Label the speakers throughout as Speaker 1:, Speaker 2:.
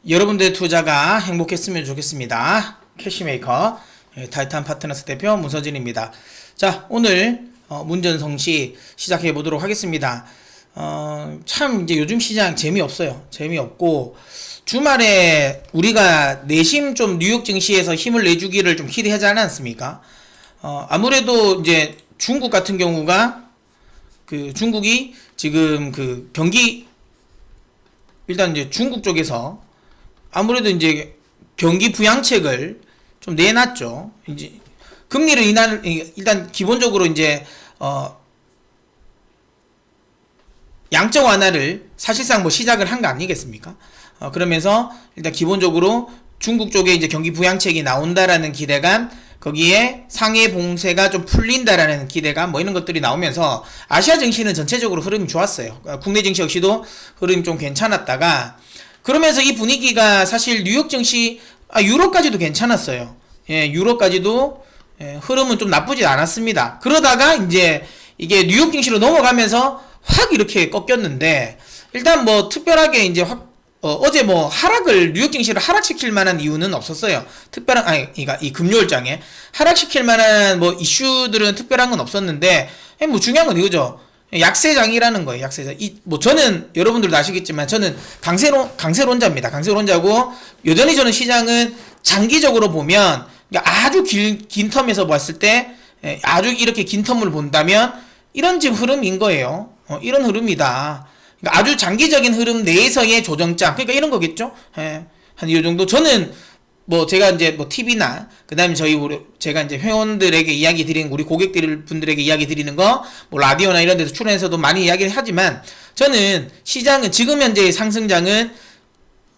Speaker 1: 여러분들의 투자가 행복했으면 좋겠습니다. 캐시메이커 타이탄 파트너스 대표 문서진입니다. 자, 오늘 문전성시 시작해 보도록 하겠습니다. 참 이제 요즘 시장 재미없어요. 재미없고 주말에 우리가 내심 좀 뉴욕 증시에서 힘을 내주기를 좀 기대하지 않았습니까? 아무래도 이제 중국 같은 경우가 중국이 지금 경기 일단 이제 중국 쪽에서 아무래도 이제 경기 부양책을 좀 내놨죠. 이제 금리를 일단 기본적으로 이제 양적 완화를 사실상 뭐 시작을 한 거 아니겠습니까? 그러면서 일단 기본적으로 중국 쪽에 이제 경기 부양책이 나온다라는 기대감, 거기에 상해 봉쇄가 좀 풀린다라는 기대감, 뭐 이런 것들이 나오면서 아시아 증시는 전체적으로 흐름이 좋았어요. 국내 증시 역시도 흐름이 좀 괜찮았다가 그러면서 이 분위기가 사실 뉴욕 증시, 유로까지도 괜찮았어요. 예, 유로까지도 흐름은 좀 나쁘지 않았습니다. 그러다가 이제 이게 뉴욕 증시로 넘어가면서 확 이렇게 꺾였는데 일단 뭐 특별하게 이제 어제 뭐 뉴욕 증시를 하락시킬 만한 이유는 없었어요. 그러니까 이 금요일장에 하락시킬 만한 뭐 이슈들은 특별한 건 없었는데 뭐 중요한 건 이거죠. 약세장이라는 거예요. 약세장. 뭐 저는 여러분들도 아시겠지만 저는 강세론자입니다. 강세론자고 여전히 저는 시장은 장기적으로 보면 아주 긴 텀에서 봤을 때 아주 이렇게 긴 텀을 본다면 이런 지금 흐름인 거예요. 이런 흐름이다. 그러니까 아주 장기적인 흐름 내에서의 조정장. 그러니까 이런 거겠죠. 한 이 정도. 저는 뭐 제가 이제 뭐 TV나 그다음에 제가 이제 회원들에게 이야기 드리는 우리 고객분들에게 이야기 드리는 거 뭐 라디오나 이런 데서 출연해서도 많이 이야기를 하지만 저는 시장은 지금 현재의 상승장은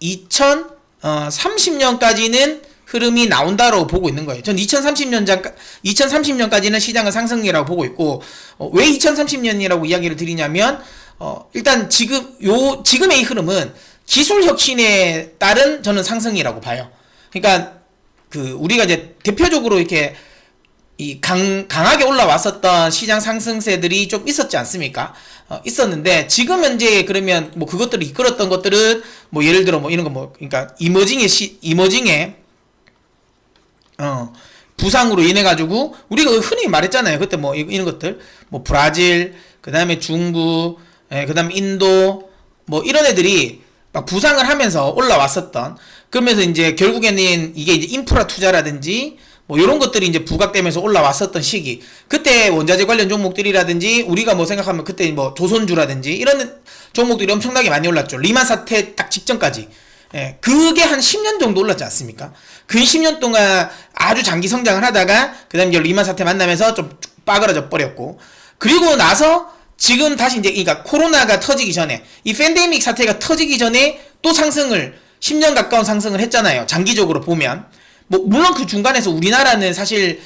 Speaker 1: 2030년까지는 흐름이 나온다라고 보고 있는 거예요. 전 2030년까지는 시장은 상승이라고 보고 있고 왜 2030년이라고 이야기를 드리냐면 일단 지금의 이 흐름은 기술 혁신에 따른 저는 상승이라고 봐요. 그러니까 우리가 이제 대표적으로 이렇게 강하게 올라왔었던 시장 상승세들이 좀 있었지 않습니까? 있었는데 지금 현재 그러면 뭐 그것들을 이끌었던 것들은 뭐 예를 들어 뭐 이런 거 그러니까 이머징의 부상으로 인해 가지고 우리가 흔히 말했잖아요. 그때 뭐 이런 것들 뭐 브라질, 그다음에 중국, 그다음에 인도 뭐 이런 애들이 막 부상을 하면서 올라왔었던, 그러면서 이제 결국에는 이게 이제 인프라 투자라든지 뭐 이런 것들이 이제 부각되면서 올라왔었던 시기. 그때 원자재 관련 종목들이라든지 우리가 뭐 생각하면 그때 뭐 조선주라든지 이런 종목들이 엄청나게 많이 올랐죠. 리만 사태 딱 직전까지. 그게 한 10년 정도 올랐지 않습니까? 그 10년 동안 아주 장기 성장을 하다가 그다음에 이제 리만 사태 만나면서 좀 빠그라져 버렸고, 그리고 나서 지금 다시 이제 그러니까 코로나가 터지기 전에 이 팬데믹 사태가 터지기 전에 또 10년 가까운 상승을 했잖아요. 장기적으로 보면 뭐 물론 그 중간에서 우리나라는 사실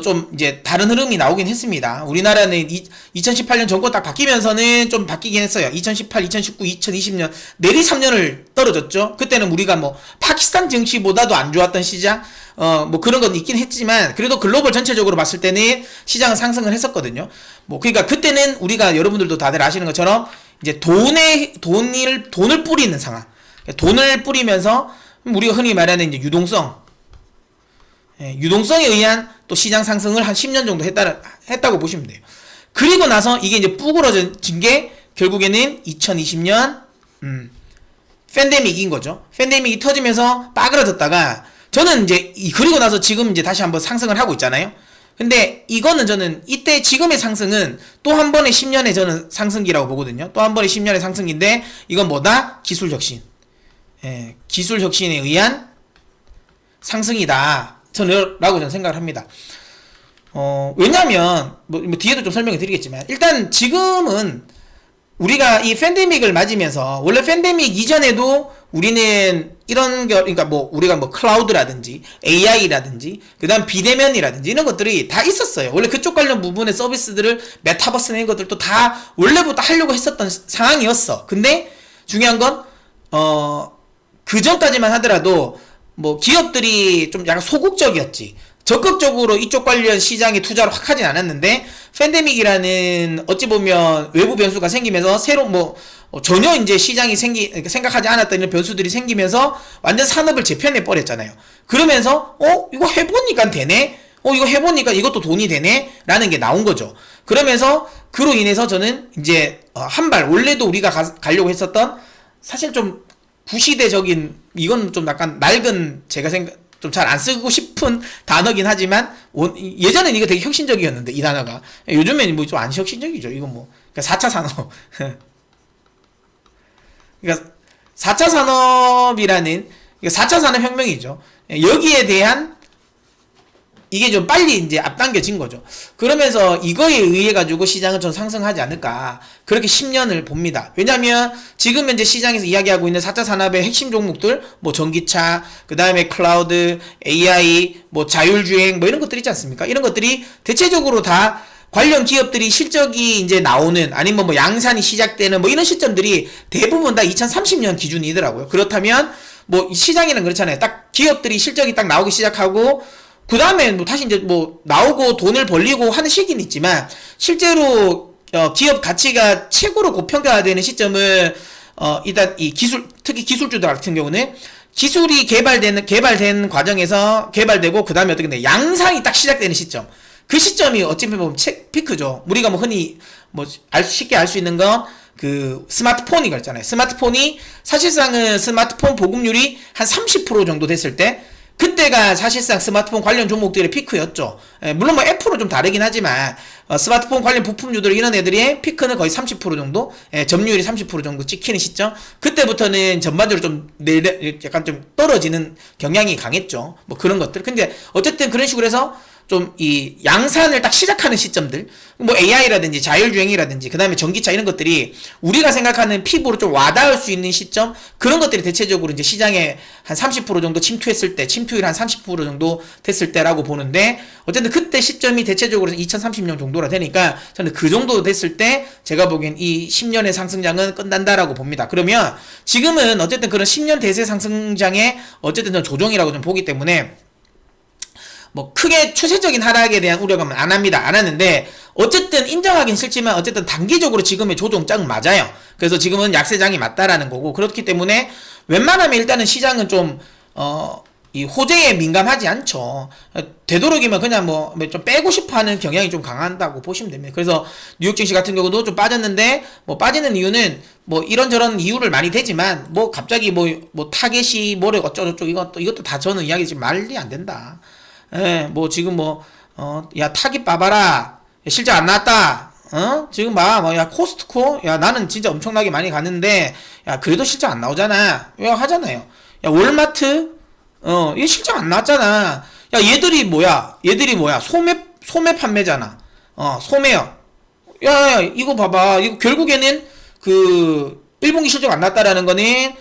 Speaker 1: 좀 이제 다른 흐름이 나오긴 했습니다. 우리나라는 2018년 정권 딱 바뀌면서는 좀 바뀌긴 했어요. 2018, 2019, 2020년 내리 3년을 떨어졌죠. 그때는 우리가 뭐 파키스탄 증시보다도 안 좋았던 시장 뭐 그런 건 있긴 했지만 그래도 글로벌 전체적으로 봤을 때는 시장은 상승을 했었거든요. 뭐 그러니까 그때는 우리가 여러분들도 다들 아시는 것처럼 이제 돈을 뿌리는 상황. 돈을 뿌리면서 우리가 흔히 말하는 이제 유동성에 의한 또 시장 상승을 한 10년 정도 했다고 보시면 돼요. 그리고 나서 이게 이제 뿌그러진 게 결국에는 2020년 팬데믹인 거죠. 팬데믹이 터지면서 빠그러졌다가 저는 이제 그리고 나서 지금 이제 다시 한번 상승을 하고 있잖아요. 근데 이거는 저는 이때 지금의 상승은 또 한 번의 10년의 저는 상승기라고 보거든요. 또 한 번의 10년의 상승인데 이건 뭐다? 기술 혁신. 기술 혁신에 의한 상승이다. 라고 저는 생각을 합니다. 왜냐면, 뭐 뒤에도 좀 설명을 드리겠지만, 일단 지금은 우리가 이 팬데믹을 맞으면서, 원래 팬데믹 이전에도 우리는 그러니까 뭐 우리가 뭐 클라우드라든지, AI라든지, 그 다음 비대면이라든지 이런 것들이 다 있었어요. 원래 그쪽 관련 부분의 서비스들을 메타버스나 이런 것들도 다 원래부터 하려고 했었던 상황이었어. 근데 중요한 건, 그 전까지만 하더라도, 뭐 기업들이 좀 약간 소극적이었지. 적극적으로 이쪽 관련 시장에 투자를 확 하진 않았는데 팬데믹이라는 어찌 보면 외부 변수가 생기면서 새로 전혀 이제 시장이 생각하지 않았던 이런 변수들이 생기면서 완전 산업을 재편해 버렸잖아요. 그러면서 이거 해보니까 되네. 이거 해보니까 이것도 돈이 되네 라는 게 나온 거죠. 그러면서 그로 인해서 저는 이제 한 발 원래도 우리가 가려고 했었던 사실 좀 구시대적인 이건 좀 약간 낡은 제가 좀 잘 안 쓰고 싶은 단어긴 하지만 예전엔 이거 되게 혁신적이었는데 이 단어가 요즘에는 뭐 좀 안 혁신적이죠. 이건 뭐 그러니까 4차 산업 그러니까 4차 산업이라는 4차 산업혁명이죠. 여기에 대한 이게 좀 빨리 이제 앞당겨진 거죠. 그러면서 이거에 의해 가지고 시장은 좀 상승하지 않을까 그렇게 10년을 봅니다. 왜냐하면 지금 현재 시장에서 이야기하고 있는 4차 산업의 핵심 종목들 뭐 전기차, 그 다음에 클라우드, AI, 뭐 자율주행 뭐 이런 것들 있지 않습니까? 이런 것들이 대체적으로 다 관련 기업들이 실적이 이제 나오는 아니면 뭐 양산이 시작되는 뭐 이런 시점들이 대부분 다 2030년 기준이더라고요. 그렇다면 뭐 시장에는 그렇잖아요. 딱 기업들이 실적이 딱 나오기 시작하고 그 다음에 뭐 다시 이제 뭐 나오고 돈을 벌리고 하는 시기는 있지만 실제로 기업 가치가 최고로 고평가되는 시점을 일단 이 특히 기술주들 같은 경우는 기술이 개발된 과정에서 개발되고 그 다음에 어떻게 돼 양상이 딱 시작되는 시점. 그 시점이 어찌 보면 피크죠. 우리가 뭐 흔히 뭐 쉽게 알 수 있는 건 그 스마트폰이 그랬잖아요. 스마트폰이 사실상은 스마트폰 보급률이 한 30% 정도 됐을 때 그때가 사실상 스마트폰 관련 종목들의 피크였죠. 물론 뭐 애플은 좀 다르긴 하지만 스마트폰 관련 부품주들 이런 애들의 피크는 거의 30% 정도, 점유율이 30% 정도 찍히는 시점. 그때부터는 전반적으로 좀 약간 좀 떨어지는 경향이 강했죠. 뭐 그런 것들. 근데 어쨌든 그런 식으로 해서 좀 이 양산을 딱 시작하는 시점들, 뭐 AI라든지 자율주행이라든지 그 다음에 전기차 이런 것들이 우리가 생각하는 피부로 좀 와닿을 수 있는 시점, 그런 것들이 대체적으로 이제 시장에 한 30% 정도 침투했을 때, 침투율 한 30% 정도 됐을 때라고 보는데, 어쨌든 그때 시점이 대체적으로 2030년 정도라 되니까 저는 그 정도 됐을 때 제가 보기엔 이 10년의 상승장은 끝난다라고 봅니다. 그러면 지금은 어쨌든 그런 10년 대세 상승장의 어쨌든 전 조정이라고 좀 보기 때문에 뭐 크게 추세적인 하락에 대한 우려감은 안 합니다. 안 하는데 어쨌든 인정하긴 싫지만 어쨌든 단기적으로 지금의 조정장은 맞아요. 그래서 지금은 약세장이 맞다라는 거고, 그렇기 때문에 웬만하면 일단은 시장은 좀 이 호재에 민감하지 않죠. 되도록이면 그냥 뭐 좀 빼고 싶어하는 경향이 좀 강한다고 보시면 됩니다. 그래서 뉴욕 증시 같은 경우도 좀 빠졌는데 뭐 빠지는 이유는 뭐 이런저런 이유를 많이 대지만 뭐 갑자기 뭐 타겟이 뭐래 어쩌고저쩌고 이것도 다 저는 이야기 지금 말이 안 된다. 뭐 지금 야 타깃 봐봐라, 실적 안 나왔다, 지금 야 코스트코, 야 나는 진짜 엄청나게 많이 갔는데 야 그래도 실적 안 나오잖아, 야 하잖아요. 야 월마트, 얘 실적 안 나왔잖아. 야 얘들이 뭐야 소매 판매잖아. 소매요. 야 이거 봐봐, 이거 결국에는 그 1분기 실적 안 나왔다라는 거는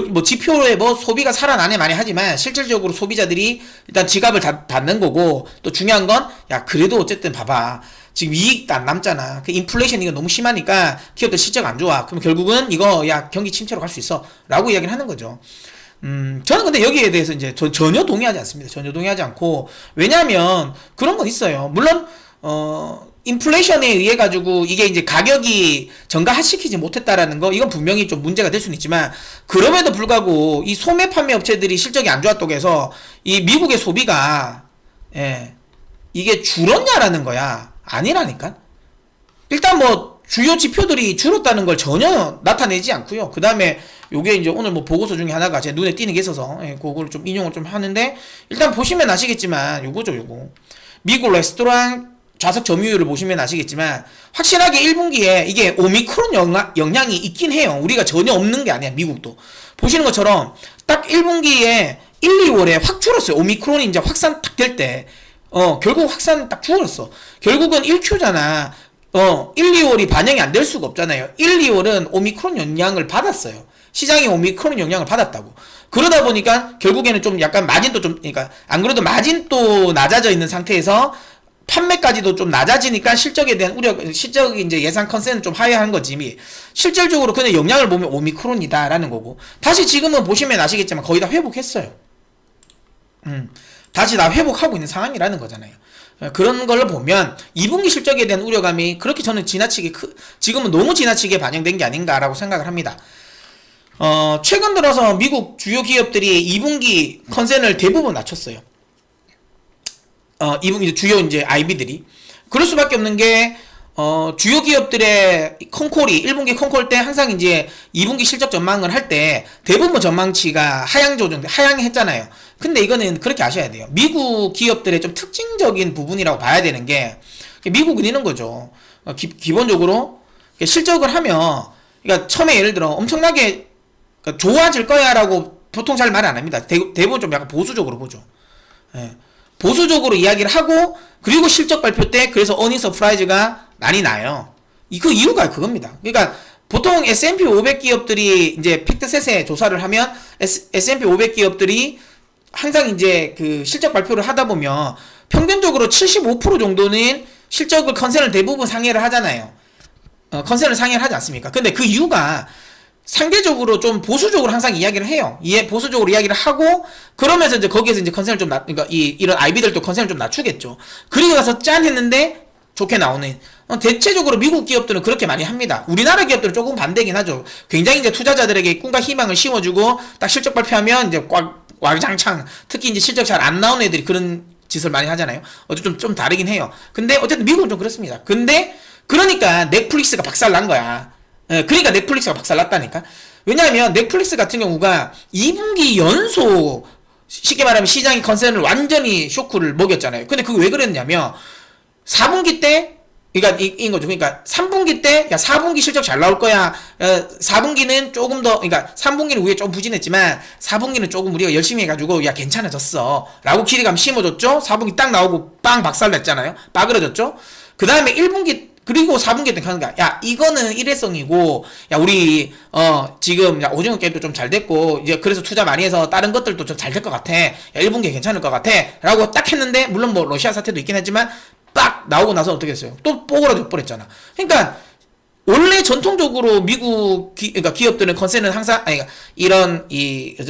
Speaker 1: 뭐 지표에 뭐 소비가 살아나네 많이 하지만 실질적으로 소비자들이 일단 지갑을 닫는 거고, 또 중요한 건 야 그래도 어쨌든 봐봐 지금 이익도 안 남잖아. 그 인플레이션 이거 너무 심하니까 기업들 실적 안 좋아. 그럼 결국은 이거 야 경기 침체로 갈 수 있어 라고 이야기를 하는 거죠. 저는 근데 여기에 대해서 이제 전혀 동의하지 않습니다. 전혀 동의하지 않고, 왜냐하면 그런 건 있어요. 물론 인플레이션에 의해 가지고 이게 이제 가격이 증가시키지 못했다라는 거, 이건 분명히 좀 문제가 될 수는 있지만, 그럼에도 불구하고 이 소매 판매 업체들이 실적이 안 좋았다고 해서 이 미국의 소비가 이게 줄었냐라는 거야. 아니라니까. 일단 뭐 주요 지표들이 줄었다는 걸 전혀 나타내지 않고요. 그 다음에 요게 이제 오늘 뭐 보고서 중에 하나가 제 눈에 띄는 게 있어서 그걸 좀 인용을 좀 하는데, 일단 보시면 아시겠지만 요거죠. 요거 미국 레스토랑 좌석 점유율을 보시면 아시겠지만 확실하게 1분기에 이게 오미크론 영향이 있긴 해요. 우리가 전혀 없는 게 아니야. 미국도 보시는 것처럼 딱 1분기에 1, 2월에 확 줄었어요. 오미크론이 이제 확산 딱 될 때 결국 확산 딱 줄었어. 결국은 1Q잖아. 1, 2월이 반영이 안 될 수가 없잖아요. 1, 2월은 오미크론 영향을 받았어요. 시장이 오미크론 영향을 받았다고. 그러다 보니까 결국에는 좀 약간 마진도 좀, 그러니까 안 그래도 마진도 낮아져 있는 상태에서 판매까지도 좀 낮아지니까 실적에 대한 실적 이제 예상 컨센은 좀 하회한 거지. 실질적으로 그냥 영향을 보면 오미크론이다라는 거고. 다시 지금은 보시면 아시겠지만 거의 다 회복했어요. 다시 다 회복하고 있는 상황이라는 거잖아요. 그런 걸로 보면 2분기 실적에 대한 우려감이 그렇게 저는 지나치게 지금은 너무 지나치게 반영된 게 아닌가라고 생각을 합니다. 최근 들어서 미국 주요 기업들이 2분기 컨센을 대부분 낮췄어요. 2분기 주요 이제 IB들이. 그럴 수밖에 없는 게, 주요 기업들의 컨콜이 1분기 컨콜 때 항상 이제 2분기 실적 전망을 할 때 대부분 전망치가 하향 조정, 하향했잖아요. 근데 이거는 그렇게 아셔야 돼요. 미국 기업들의 좀 특징적인 부분이라고 봐야 되는 게, 미국은 이런 거죠. 기본적으로 실적을 하면, 그러니까 처음에 예를 들어 엄청나게 좋아질 거야 라고 보통 잘 말 안 합니다. 대부분 좀 약간 보수적으로 보죠. 예. 보수적으로 이야기를 하고, 그리고 실적 발표 때 그래서 어닝 서프라이즈가 많이 나요. 그 이유가 그겁니다. 그러니까 보통 S&P 500 기업들이 이제 팩트셋에 조사를 하면 S&P 500 기업들이 항상 이제 그 실적 발표를 하다 보면 평균적으로 75% 정도는 실적을 컨센을 대부분 상회를 하잖아요. 컨센을 상회를 하지 않습니까? 근데 그 이유가 상대적으로 좀 보수적으로 항상 이야기를 해요. 보수적으로 이야기를 하고, 그러면서 이제 거기에서 이제 컨센을 좀 그러니까 이런 IB들도 컨센을 좀 낮추겠죠. 그리고 나서 짠 했는데 좋게 나오는. 대체적으로 미국 기업들은 그렇게 많이 합니다. 우리나라 기업들은 조금 반대긴 하죠. 굉장히 이제 투자자들에게 꿈과 희망을 심어주고, 딱 실적 발표하면 이제 꽉장창, 특히 이제 실적 잘 안 나오는 애들이 그런 짓을 많이 하잖아요. 좀 다르긴 해요. 근데 어쨌든 미국은 좀 그렇습니다. 근데, 그러니까 넷플릭스가 박살난 거야. 그러니까 넷플릭스가 박살났다니까. 왜냐하면 넷플릭스 같은 경우가 2분기 연속 쉽게 말하면 시장이 컨센을 완전히 쇼크를 먹였잖아요. 근데 그게 왜 그랬냐면 4분기 때 그러니까 인 거죠. 그러니까 3분기 때 야 4분기 실적 잘 나올 거야. 4분기는 조금 더 그러니까 3분기는 우리가 좀 부진했지만 4분기는 조금 우리가 열심히 해가지고 야 괜찮아졌어 라고 기대감 심어줬죠. 4분기 딱 나오고 빵 박살냈잖아요. 빠그러졌죠. 그 다음에 1분기 그리고 4분기 때 하는 거야. 야, 이거는 일회성이고, 야, 우리, 지금, 야, 오징어 게임도 좀 잘 됐고, 이제 그래서 투자 많이 해서 다른 것들도 좀 잘 될 것 같아. 야, 1분기 괜찮을 것 같아. 라고 딱 했는데, 물론 뭐, 러시아 사태도 있긴 하지만, 빡! 나오고 나서 어떻게 했어요? 또 뽀그라져 버렸잖아. 그러니까, 원래 전통적으로 미국 그러니까 기업들은 컨센은 항상 그러니까 이런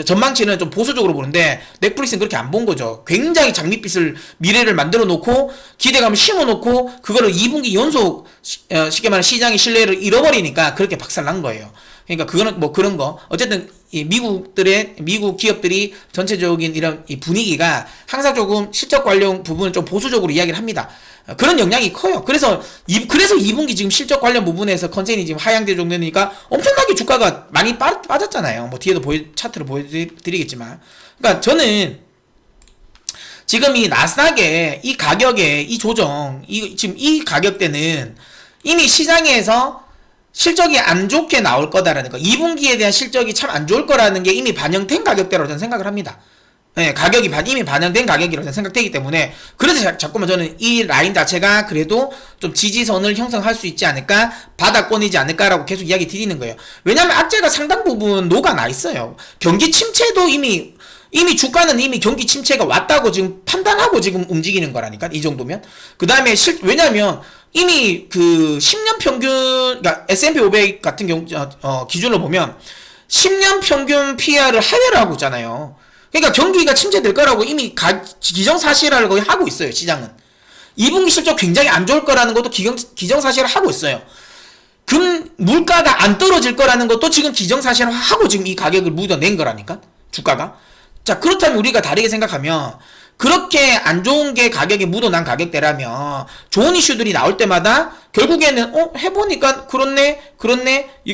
Speaker 1: 전망치는 좀 보수적으로 보는데 넷플릭스는 그렇게 안 본 거죠. 굉장히 장밋빛을 미래를 만들어 놓고 기대감을 심어 놓고 그거를 2분기 연속 쉽게 말하면 시장의 신뢰를 잃어버리니까 그렇게 박살난 거예요. 그러니까 그거는 뭐 그런 거 어쨌든 이 미국 기업들이 전체적인 이런 이 분위기가 항상 조금 실적 관련 부분을 좀 보수적으로 이야기를 합니다. 그런 영향이 커요. 그래서 2분기 지금 실적 관련 부분에서 컨센이 지금 하향될 정도니까 엄청나게 주가가 많이 빠졌잖아요. 뭐 뒤에도 차트를 보여드리겠지만. 그러니까 저는 지금 이 나스닥의 이 가격의 이 조정, 지금 이 가격대는 이미 시장에서 실적이 안 좋게 나올 거다라는 거. 2분기에 대한 실적이 참 안 좋을 거라는 게 이미 반영된 가격대라고 저는 생각을 합니다. 네, 가격이 이미 반영된 가격이라고 저는 생각되기 때문에 그래서 자꾸만 저는 이 라인 자체가 그래도 좀 지지선을 형성할 수 있지 않을까, 바닥권이지 않을까라고 계속 이야기 드리는 거예요. 왜냐하면 악재가 상당 부분 녹아나 있어요. 경기 침체도 이미 주가는 이미 경기 침체가 왔다고 지금 판단하고 지금 움직이는 거라니까, 이 정도면. 그 다음에 왜냐면 이미 그 10년 평균, 그러니까 S&P 500 같은 경우, 기준으로 보면 10년 평균 PR을 하회를 하고 있잖아요. 그러니까 경기가 침체될 거라고 이미 기정사실화를 거의 하고 있어요, 시장은. 2분기 실적 굉장히 안 좋을 거라는 것도 기정사실화 하고 있어요. 물가가 안 떨어질 거라는 것도 지금 기정사실화 하고 지금 이 가격을 묻어낸 거라니까, 주가가. 자, 그렇다면 우리가 다르게 생각하면 그렇게 안 좋은 게 가격이 묻어난 가격대라면 좋은 이슈들이 나올 때마다 결국에는 해보니까 그렇네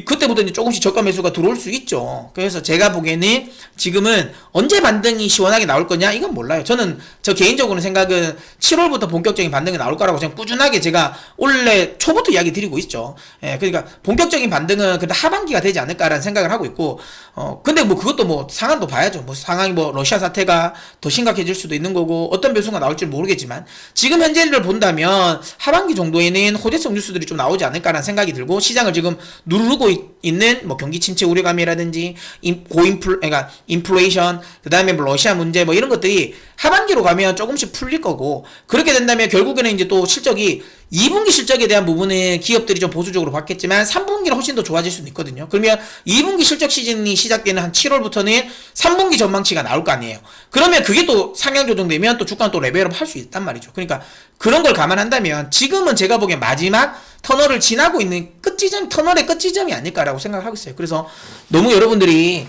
Speaker 1: 그때부터 이제 조금씩 저가 매수가 들어올 수 있죠. 그래서 제가 보기에는 지금은 언제 반등이 시원하게 나올 거냐 이건 몰라요. 저 개인적으로는 생각은 7월부터 본격적인 반등이 나올 거라고 그냥 꾸준하게 제가 원래 초부터 이야기 드리고 있죠. 그러니까 본격적인 반등은 그래도 하반기가 되지 않을까라는 생각을 하고 있고, 근데 뭐 그것도 뭐 상황도 봐야죠. 뭐 상황이 뭐 러시아 사태가 더 심각해질 수도 있는 거고 어떤 변수가 나올지 모르겠지만 지금 현재를 본다면 하반기 정도에는 호재성 뉴스들이 좀 나오지 않을까라는 생각이 들고, 시장을 지금 누르고 있는 뭐 경기 침체 우려감이라든지 그러니까 인플레이션, 그 다음에 뭐 러시아 문제 뭐 이런 것들이 하반기로 가면 조금씩 풀릴 거고, 그렇게 된다면 결국에는 이제 또 실적이 2분기 실적에 대한 부분은 기업들이 좀 보수적으로 봤겠지만 3분기는 훨씬 더 좋아질 수는 있거든요. 그러면 2분기 실적 시즌이 시작되는 한 7월부터는 3분기 전망치가 나올 거 아니에요. 그러면 그게 또 상향 조정되면 또 주가는 또 레벨업 할 수 있단 말이죠. 그러니까 그런 걸 감안한다면 지금은 제가 보기엔 마지막 터널을 지나고 있는 터널의 끝지점이 아닐까라고 생각하고 있어요. 그래서 너무 여러분들이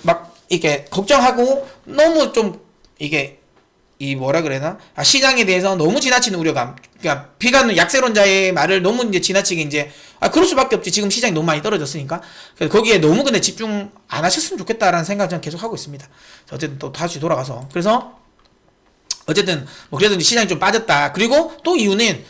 Speaker 1: 막 이렇게 걱정하고 너무 좀 이게 이 뭐라 그래나 시장에 대해서 너무 지나치는 우려감, 그러니까 비관론 약세론자의 말을 너무 이제 지나치게 이제 그럴 수밖에 없지, 지금 시장이 너무 많이 떨어졌으니까. 그래서 거기에 너무 근데 집중 안 하셨으면 좋겠다라는 생각을 저는 계속 하고 있습니다. 어쨌든 또 다시 돌아가서, 그래서 어쨌든 뭐 그래서 시장이 좀 빠졌다. 그리고 또 이유는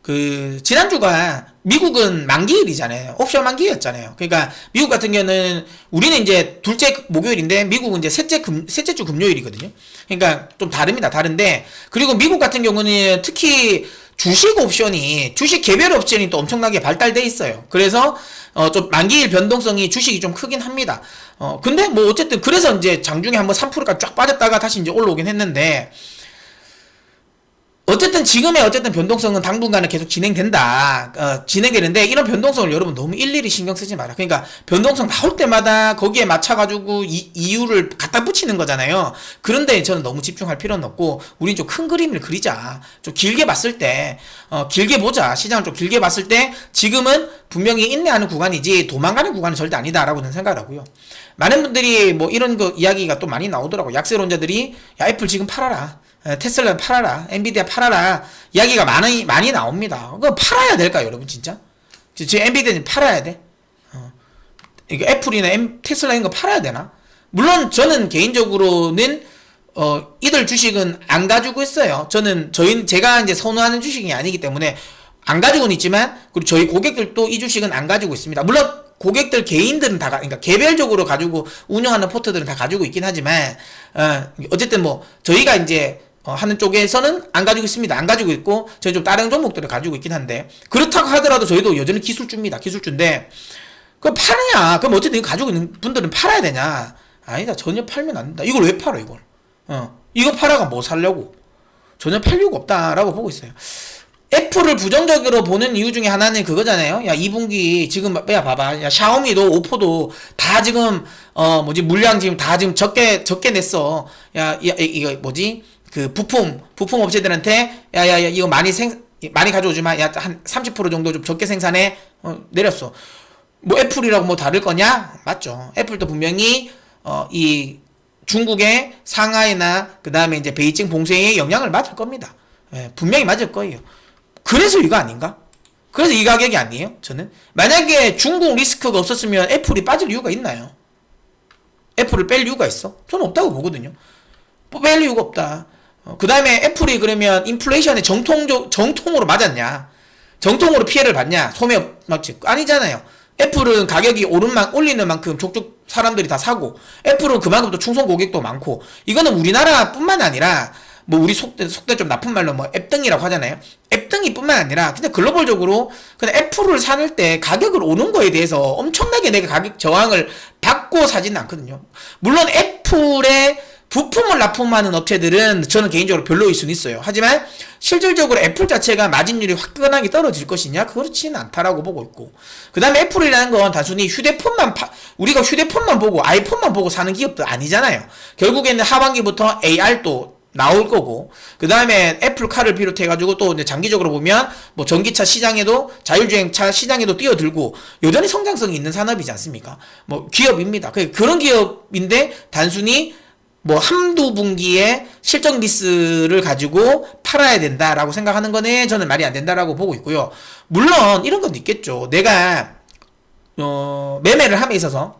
Speaker 1: 그 지난주가 미국은 만기일이잖아요. 옵션 만기였잖아요. 그러니까 미국 같은 경우는 우리는 이제 둘째 목요일인데 미국은 이제 셋째 주 금요일이거든요. 그러니까 좀 다릅니다. 다른데, 그리고 미국 같은 경우는 특히 주식 옵션이, 주식 개별 옵션이 또 엄청나게 발달돼 있어요. 그래서 좀 만기일 변동성이 주식이 좀 크긴 합니다. 근데 뭐 어쨌든 그래서 이제 장중에 한번 3%까지 쫙 빠졌다가 다시 이제 올라오긴 했는데, 어쨌든 지금의 어쨌든 변동성은 당분간은 계속 진행된다. 진행되는데 이런 변동성을 여러분 너무 일일이 신경 쓰지 마라. 그러니까 변동성 나올 때마다 거기에 맞춰가지고 이유를 갖다 붙이는 거잖아요. 그런데 저는 너무 집중할 필요는 없고, 우린 좀 큰 그림을 그리자. 좀 길게 봤을 때, 길게 보자. 시장을 좀 길게 봤을 때 지금은 분명히 인내하는 구간이지 도망가는 구간은 절대 아니다라고 저는 생각을 하고요. 많은 분들이 뭐 이런 거 이야기가 또 많이 나오더라고요. 약세론자들이 야, 애플 지금 팔아라, 테슬라 팔아라, 엔비디아 팔아라, 이야기가 많이 나옵니다. 그거 팔아야 될까요, 여러분? 진짜? 지금 엔비디아는 팔아야 돼? 이거 애플이나 테슬라 이런 거 팔아야 되나? 물론 저는 개인적으로는 이들 주식은 안 가지고 있어요. 제가 이제 선호하는 주식이 아니기 때문에 안 가지고는 있지만, 그리고 저희 고객들도 이 주식은 안 가지고 있습니다. 물론 고객들 개인들은 다, 그러니까 개별적으로 가지고 운영하는 포트들은 다 가지고 있긴 하지만, 어쨌든 뭐 저희가 이제 하는 쪽에서는 안 가지고 있습니다. 안 가지고 있고, 저희 좀 다른 종목들을 가지고 있긴 한데, 그렇다고 하더라도 저희도 여전히 기술주입니다. 기술주인데, 그럼 파느냐? 그럼 어쨌든 이거 가지고 있는 분들은 팔아야 되냐? 아니다. 전혀 팔면 안 된다. 이걸 왜 팔아, 이걸? 이거 팔아가 뭐 살려고? 전혀 팔 이유가 없다라고 보고 있어요. 애플을 부정적으로 보는 이유 중에 하나는 그거잖아요. 야, 2분기 지금 야 봐봐. 야, 샤오미도 오포도 다 지금 물량 지금 다 지금 적게 냈어. 야, 이거 뭐지? 그 부품 업체들한테 야 이거 많이 가져오지 마. 야, 한 30% 정도 좀 적게 생산해. 내렸어. 뭐 애플이라고 뭐 다를 거냐? 맞죠. 애플도 분명히 이 중국의 상하이나 그다음에 이제 베이징 봉쇄의 영향을 맞을 겁니다. 분명히 맞을 거예요. 그래서 이거 아닌가? 그래서 이 가격이 아니에요? 저는 만약에 중국 리스크가 없었으면 애플이 빠질 이유가 있나요? 애플을 뺄 이유가 있어? 저는 없다고 보거든요. 뺄 이유가 없다. 그 다음에 애플이 그러면 인플레이션에 정통으로 맞았냐? 정통으로 피해를 봤냐? 소매 맞지? 아니잖아요. 애플은 가격이 올리는 만큼 족족 사람들이 다 사고, 애플은 그만큼 또 충성 고객도 많고, 이거는 우리나라뿐만 아니라 뭐 우리 속대 좀 나쁜 말로 뭐 앱등이라고 하잖아요. 앱등이뿐만 아니라 그냥 글로벌적으로 그냥 애플을 사는 때 가격을 오는 거에 대해서 엄청나게 내가 가격 저항을 받고 사지는 않거든요. 물론 애플의 부품을 납품하는 업체들은 저는 개인적으로 별로일 수는 있어요. 하지만 실질적으로 애플 자체가 마진율이 화끈하게 떨어질 것이냐? 그렇지는 않다라고 보고 있고, 그 다음에 애플이라는 건 단순히 우리가 휴대폰만 보고 아이폰만 보고 사는 기업도 아니잖아요. 결국에는 하반기부터 AR도 나올 거고, 그 다음에 애플카를 비롯해가지고 또 이제 장기적으로 보면 뭐 전기차 시장에도, 자율주행차 시장에도 뛰어들고 여전히 성장성이 있는 산업이지 않습니까? 뭐 기업입니다. 그런 기업인데 단순히 뭐 한두 분기에 실적 미스를 가지고 팔아야 된다라고 생각하는 거는 저는 말이 안 된다라고 보고 있고요. 물론 이런 것도 있겠죠. 내가 매매를 함에 있어서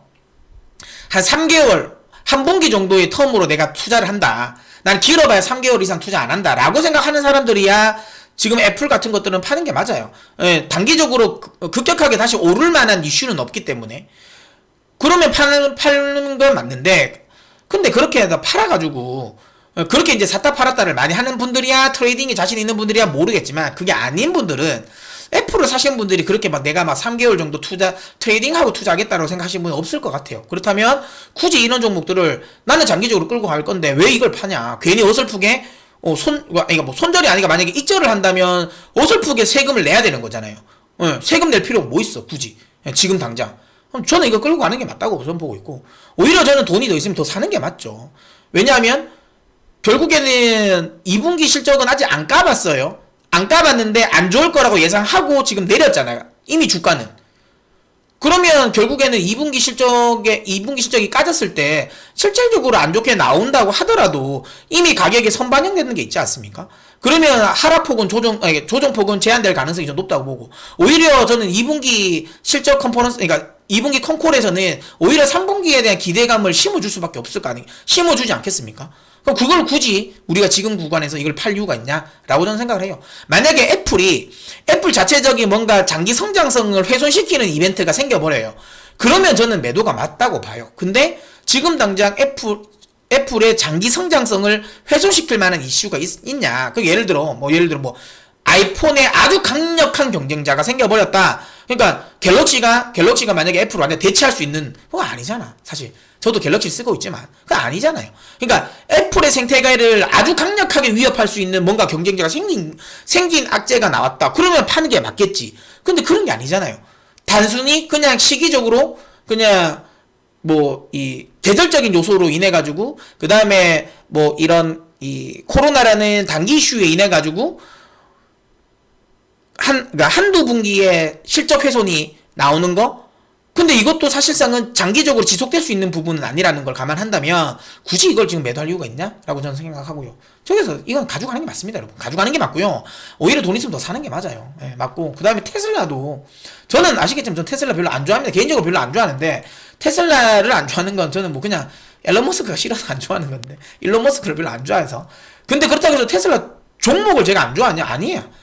Speaker 1: 한 3개월, 한 분기 정도의 텀으로 내가 투자를 한다. 난 길어봐야 3개월 이상 투자 안 한다 라고 생각하는 사람들이야 지금 애플 같은 것들은 파는 게 맞아요. 단기적으로 급격하게 다시 오를 만한 이슈는 없기 때문에 그러면 파는 건 맞는데, 근데 그렇게 해서 팔아가지고 그렇게 이제 샀다 팔았다를 많이 하는 분들이야, 트레이딩에 자신 있는 분들이야 모르겠지만, 그게 아닌 분들은, 애플을 사시는 분들이 그렇게 내가 3개월 정도 트레이딩하고 투자하겠다고 생각하시는 분은 없을 것 같아요. 그렇다면 굳이 이런 종목들을 나는 장기적으로 끌고 갈 건데 왜 이걸 파냐? 괜히 어설프게 손절이 아니라 만약에 익절을 한다면 어설프게 세금을 내야 되는 거잖아요. 세금 낼 필요가 뭐 있어, 굳이. 지금 당장. 저는 이거 끌고 가는 게 맞다고 우선 보고 있고, 오히려 저는 돈이 더 있으면 더 사는 게 맞죠. 왜냐하면 결국에는 2분기 실적은 아직 안 까봤어요. 안 까봤는데 안 좋을 거라고 예상하고 지금 내렸잖아요. 이미 주가는. 그러면 결국에는 2분기 실적이 까졌을 때 실질적으로 안 좋게 나온다고 하더라도 이미 가격에 선반영되는 게 있지 않습니까? 그러면 하락폭은 조정폭은 제한될 가능성이 좀 높다고 보고, 오히려 저는 2분기 실적 컨퍼런스, 그러니까 2분기 컨콜에서는 오히려 3분기에 대한 기대감을 심어줄 수밖에 없을 거 아니에요. 심어주지 않겠습니까? 그럼 그걸 굳이 우리가 지금 구간에서 이걸 팔 이유가 있냐라고 저는 생각을 해요. 만약에 애플 자체적인 뭔가 장기 성장성을 훼손시키는 이벤트가 생겨버려요. 그러면 저는 매도가 맞다고 봐요. 근데 지금 당장 애플의 장기 성장성을 훼손시킬 만한 이슈가 있냐? 그 예를 들어 뭐 아이폰의 아주 강력한 경쟁자가 생겨버렸다. 그러니까 갤럭시가 만약에 애플을 완전 대체할 수 있는 그거 아니잖아. 사실 저도 갤럭시 쓰고 있지만 그거 아니잖아요. 그러니까 애플의 생태계를 아주 강력하게 위협할 수 있는 뭔가 경쟁자가 생긴 악재가 나왔다. 그러면 파는 게 맞겠지. 근데 그런 게 아니잖아요. 단순히 그냥 시기적으로 그냥 뭐 이 계절적인 요소로 인해 가지고 그 다음에 뭐 이런 이 코로나라는 단기 이슈에 인해 가지고 그러니까 한두 분기에 실적 훼손이 나오는 거? 근데 이것도 사실상은 장기적으로 지속될 수 있는 부분은 아니라는 걸 감안한다면 굳이 이걸 지금 매도할 이유가 있냐? 라고 저는 생각하고요. 저기서 이건 가져가는 게 맞습니다, 여러분. 가져가는 게 맞고요. 오히려 돈 있으면 더 사는 게 맞아요. 예, 맞고. 그 다음에 테슬라도 저는 아시겠지만 저는 테슬라 별로 안 좋아합니다. 개인적으로 별로 안 좋아하는데 테슬라를 안 좋아하는 건 저는 뭐 그냥 일론 머스크가 싫어서 안 좋아하는 건데 일론 머스크를 별로 안 좋아해서. 근데 그렇다고 해서 테슬라 종목을 제가 안 좋아하냐? 아니에요.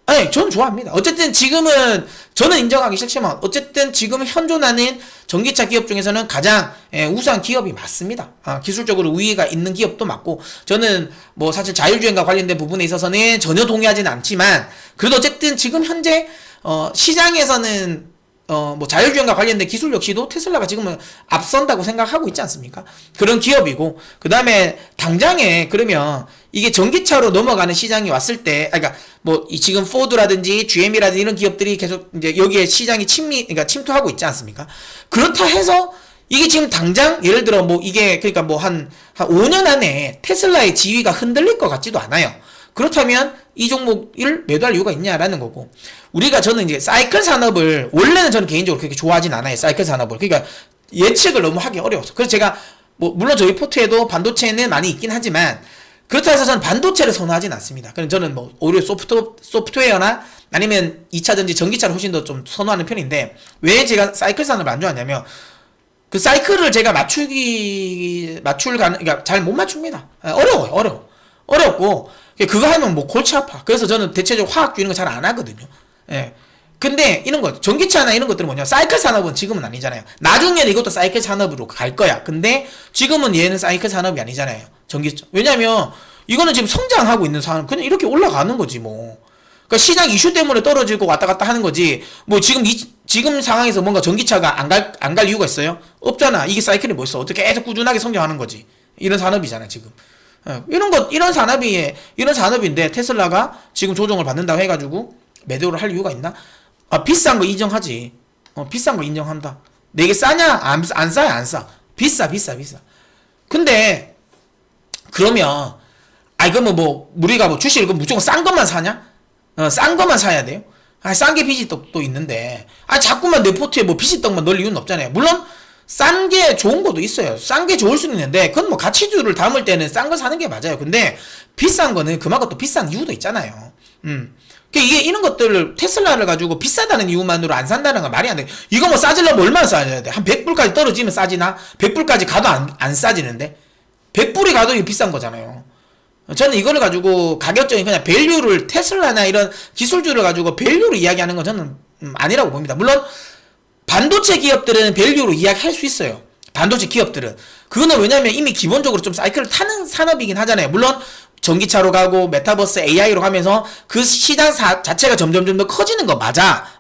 Speaker 1: 아니, 저는 좋아합니다. 어쨌든 지금은 저는 인정하기 싫지만 어쨌든 지금 현존하는 전기차 기업 중에서는 가장 우수한 기업이 맞습니다. 기술적으로 우위가 있는 기업도 맞고, 저는 뭐 사실 자율주행과 관련된 부분에 있어서는 전혀 동의하지는 않지만 그래도 어쨌든 지금 현재 시장에서는 뭐 자율주행과 관련된 기술 역시도 테슬라가 지금은 앞선다고 생각하고 있지 않습니까? 그런 기업이고, 그 다음에 당장에 그러면 이게 전기차로 넘어가는 시장이 왔을 때, 그러니까 뭐 지금 포드라든지 GM이라든지 이런 기업들이 계속 이제 여기에 시장이 그러니까 침투하고 있지 않습니까? 그렇다 해서 이게 지금 당장 예를 들어 뭐 이게 그러니까 뭐 한 5년 안에 테슬라의 지위가 흔들릴 것 같지도 않아요. 그렇다면 이 종목을 매도할 이유가 있냐라는 거고, 저는 이제 사이클 산업을 원래는 저는 개인적으로 그렇게 좋아하진 않아요. 사이클 산업을. 그러니까 예측을 너무 하기 어려워서. 그래서 제가 뭐 물론 저희 포트에도 반도체는 많이 있긴 하지만 그렇다고 해서 저는 반도체를 선호하진 않습니다. 그럼 저는 뭐 오히려 소프트웨어나 아니면 2차전지 전기차를 훨씬 더 좀 선호하는 편인데, 왜 제가 사이클 산업을 안 좋아하냐면 그 사이클을 제가 그러니까 잘 못 맞춥니다. 어렵고 그거 하면 뭐 골치 아파. 그래서 저는 대체적으로 화학주 이런 거 잘 안 하거든요. 예. 근데 이런 거 전기차나 이런 것들은 뭐냐, 사이클 산업은 지금은 아니잖아요. 나중에는 이것도 사이클 산업으로 갈 거야. 근데 지금은 얘는 사이클 산업이 아니잖아요. 전기차. 왜냐면 이거는 지금 성장하고 있는 산업, 그냥 이렇게 올라가는 거지 뭐. 그러니까 시장 이슈 때문에 떨어지고 왔다 갔다 하는 거지. 뭐 지금 상황에서 뭔가 전기차가 안 갈 이유가 있어요? 없잖아. 이게 사이클이 뭐 있어? 어떻게 계속 꾸준하게 성장하는 거지. 이런 산업이잖아 지금. 이런 산업인데 테슬라가 지금 조정을 받는다고 해가지고 매도를 할 이유가 있나? 비싼 거 인정하지. 비싼 거 인정한다. 내게 싸냐? 안 싸야 안 싸. 비싸. 근데 그러면 그러면 뭐 우리가 뭐 주식을 무조건 싼 것만 사냐? 싼 것만 사야 돼요? 싼 게 비지떡도 있는데 자꾸만 내 포트에 뭐 비지떡만 넣을 이유는 없잖아요. 물론 싼 게 좋은 것도 있어요. 싼 게 좋을 수는 있는데 그건 뭐 가치주를 담을 때는 싼 거 사는 게 맞아요. 근데 비싼 거는 그만큼 또 비싼 이유도 있잖아요. 이게 이런 것들을 테슬라를 가지고 비싸다는 이유만으로 안 산다는 건 말이 안 돼. 이거 뭐 싸지려면 얼마나 싸야 돼? 한 100불까지 떨어지면 싸지나? 100불까지 가도 안 싸지는데? 100불이 가도 이게 비싼 거잖아요. 저는 이거를 가지고 가격적인 그냥 밸류를, 테슬라나 이런 기술주를 가지고 밸류를 이야기하는 건 저는 아니라고 봅니다. 물론 반도체 기업들은 밸류로 이야기할 수 있어요. 반도체 기업들은. 그거는 왜냐면 이미 기본적으로 좀 사이클을 타는 산업이긴 하잖아요. 물론 전기차로 가고 메타버스 AI로 가면서 그 시장 자체가 점점 더 커지는 거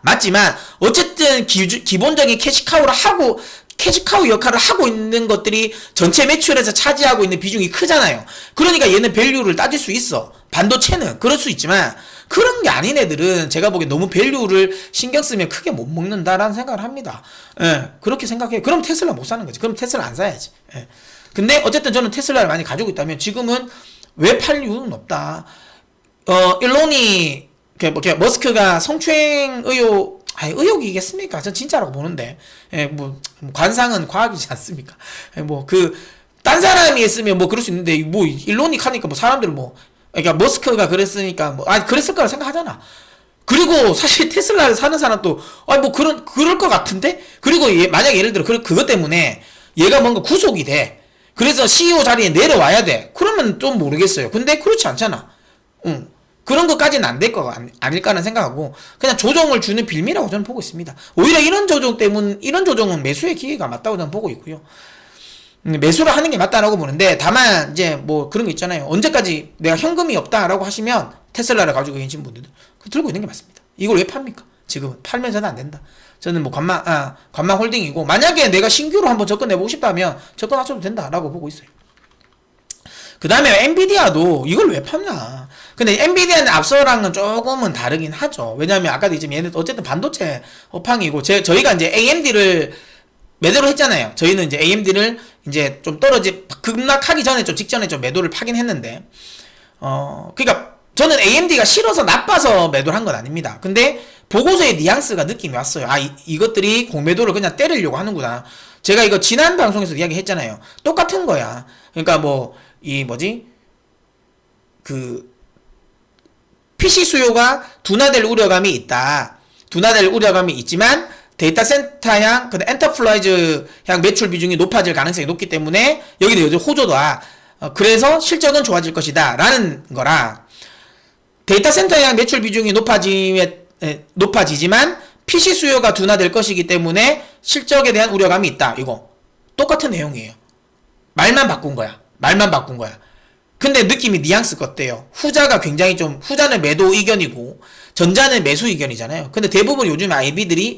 Speaker 1: 맞지만 어쨌든 기본적인 캐시카우 역할을 하고 있는 것들이 전체 매출에서 차지하고 있는 비중이 크잖아요. 그러니까 얘는 밸류를 따질 수 있어. 반도체는 그럴 수 있지만 그런 게 아닌 애들은 제가 보기엔 너무 밸류를 신경 쓰면 크게 못 먹는다라는 생각을 합니다. 그렇게 생각해요. 그럼 테슬라 못 사는 거지. 그럼 테슬라 안 사야지. 근데 어쨌든 저는 테슬라를 많이 가지고 있다면 지금은 왜 팔 이유는 없다. 일론이 머스크가 성추행 의혹이겠습니까? 전 진짜라고 보는데. 예, 뭐 관상은 과학이지 않습니까? 예, 딴 사람이 했으면 뭐 그럴 수 있는데 뭐 일론이 하니까 뭐 사람들 뭐 그러니까 머스크가 그랬으니까 그랬을 거라 생각하잖아. 그리고 사실 테슬라를 사는 사람도 뭐 그럴 것 같은데. 그리고 만약 예를 들어 그것 때문에 얘가 뭔가 구속이 돼. 그래서 CEO 자리에 내려와야 돼. 그러면 좀 모르겠어요. 근데 그렇지 않잖아. 그런 것까지는 안 될 거 아닐까라는 생각하고 그냥 조정을 주는 빌미라고 저는 보고 있습니다. 오히려 이런 조정은 매수의 기회가 맞다고 저는 보고 있고요. 매수를 하는 게 맞다라고 보는데, 다만 이제 뭐 그런 거 있잖아요. 언제까지 내가 현금이 없다라고 하시면 테슬라를 가지고 계신 분들은 들고 있는 게 맞습니다. 이걸 왜 팝니까? 지금 팔면 저는 안 된다. 저는 뭐 관망 홀딩이고, 만약에 내가 신규로 한번 접근해보고 싶다면 접근하셔도 된다라고 보고 있어요. 그 다음에 엔비디아도 이걸 왜 팝냐. 근데 엔비디아는 앞서랑은 조금은 다르긴 하죠. 왜냐면 아까도 지금 얘는 어쨌든 반도체 업황이고, 저희가 이제 AMD를 매도를 했잖아요. 저희는 이제 AMD를 이제 좀 급락하기 전에 직전에 좀 매도를 파긴 했는데, 그러니까 저는 AMD가 싫어서 나빠서 매도를 한 건 아닙니다. 근데 보고서의 뉘앙스가 느낌이 왔어요. 이것들이 공매도를 그냥 때리려고 하는구나. 제가 이거 지난 방송에서 이야기 했잖아요. 똑같은 거야. 그러니까 PC 수요가 둔화될 우려감이 있다. 둔화될 우려감이 있지만 데이터 센터향, 엔터프라이즈향 매출 비중이 높아질 가능성이 높기 때문에 여기도 요즘 호조다. 그래서 실적은 좋아질 것이다. 라는 거라, 데이터 센터향 매출 비중이 높아지지만 PC 수요가 둔화될 것이기 때문에 실적에 대한 우려감이 있다. 이거 똑같은 내용이에요. 말만 바꾼 거야. 근데 느낌이 뉘앙스가 어때요? 후자는 매도 의견이고 전자는 매수 의견이잖아요. 근데 대부분 요즘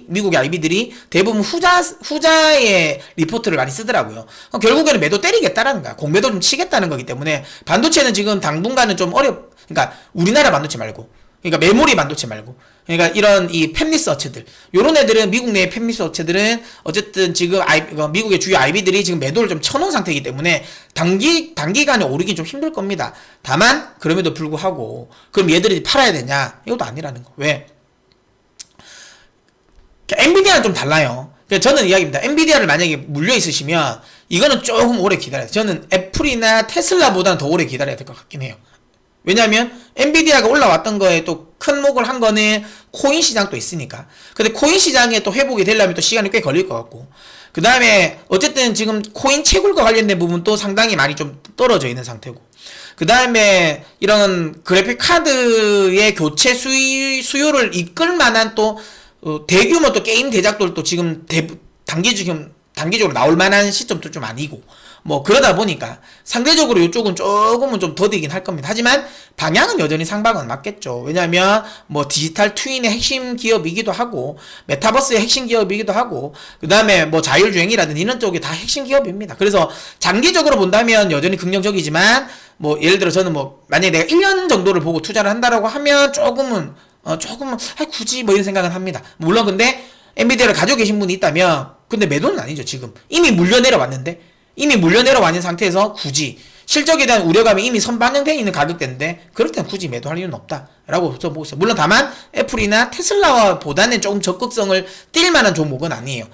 Speaker 1: 미국의 IB들이 대부분 후자의 리포트를 많이 쓰더라고요. 결국에는 매도 때리겠다라는 거야. 공매도 좀 치겠다는 거기 때문에, 반도체는 지금 당분간은 좀 그러니까 우리나라 반도체 말고, 그러니까 메모리 반도체 말고, 그러니까 이런 이 팹리스 업체들, 요런 애들은, 미국 내 팹리스 업체들은 어쨌든 지금 미국의 주요 IB들이 지금 매도를 좀 쳐놓은 상태이기 때문에 단기간에 오르긴 좀 힘들 겁니다. 다만 그럼에도 불구하고 그럼 얘들이 팔아야 되냐? 이것도 아니라는 거. 왜? 엔비디아는 좀 달라요. 저는 이야기입니다. 엔비디아를 만약에 물려 있으시면 이거는 조금 오래 기다려야 돼요. 저는 애플이나 테슬라보다는 더 오래 기다려야 될 것 같긴 해요. 왜냐하면 엔비디아가 올라왔던 거에 또 큰 목을 한 거는 코인 시장도 있으니까. 근데 코인 시장에 또 회복이 되려면 또 시간이 꽤 걸릴 것 같고, 그 다음에 어쨌든 지금 코인 채굴과 관련된 부분도 상당히 많이 좀 떨어져 있는 상태고, 그 다음에 이런 그래픽 카드의 교체 수요를 이끌 만한 또 대규모 또 게임 대작들도 지금 단기적으로 나올 만한 시점도 좀 아니고, 뭐 그러다 보니까 상대적으로 이쪽은 조금은 좀 더디긴 할 겁니다. 하지만 방향은 여전히 상방은 맞겠죠. 왜냐하면 뭐 디지털 트윈의 핵심 기업이기도 하고, 메타버스의 핵심 기업이기도 하고, 그 다음에 뭐 자율주행이라든 이런 쪽이 다 핵심 기업입니다. 그래서 장기적으로 본다면 여전히 긍정적이지만, 뭐 예를 들어 저는 뭐 만약에 내가 1년 정도를 보고 투자를 한다라고 하면 조금은 굳이 뭐 이런 생각은 합니다. 물론 근데 엔비디아를 가지고 계신 분이 있다면, 근데 매도는 아니죠. 지금 이미 물려 내려왔는 상태에서 굳이 실적에 대한 우려감이 이미 선반영되어 있는 가격대인데, 그럴 땐 굳이 매도할 이유는 없다라고 저는 보고 있어요. 물론 다만 애플이나 테슬라보다는 조금 적극성을 띌 만한 종목은 아니에요.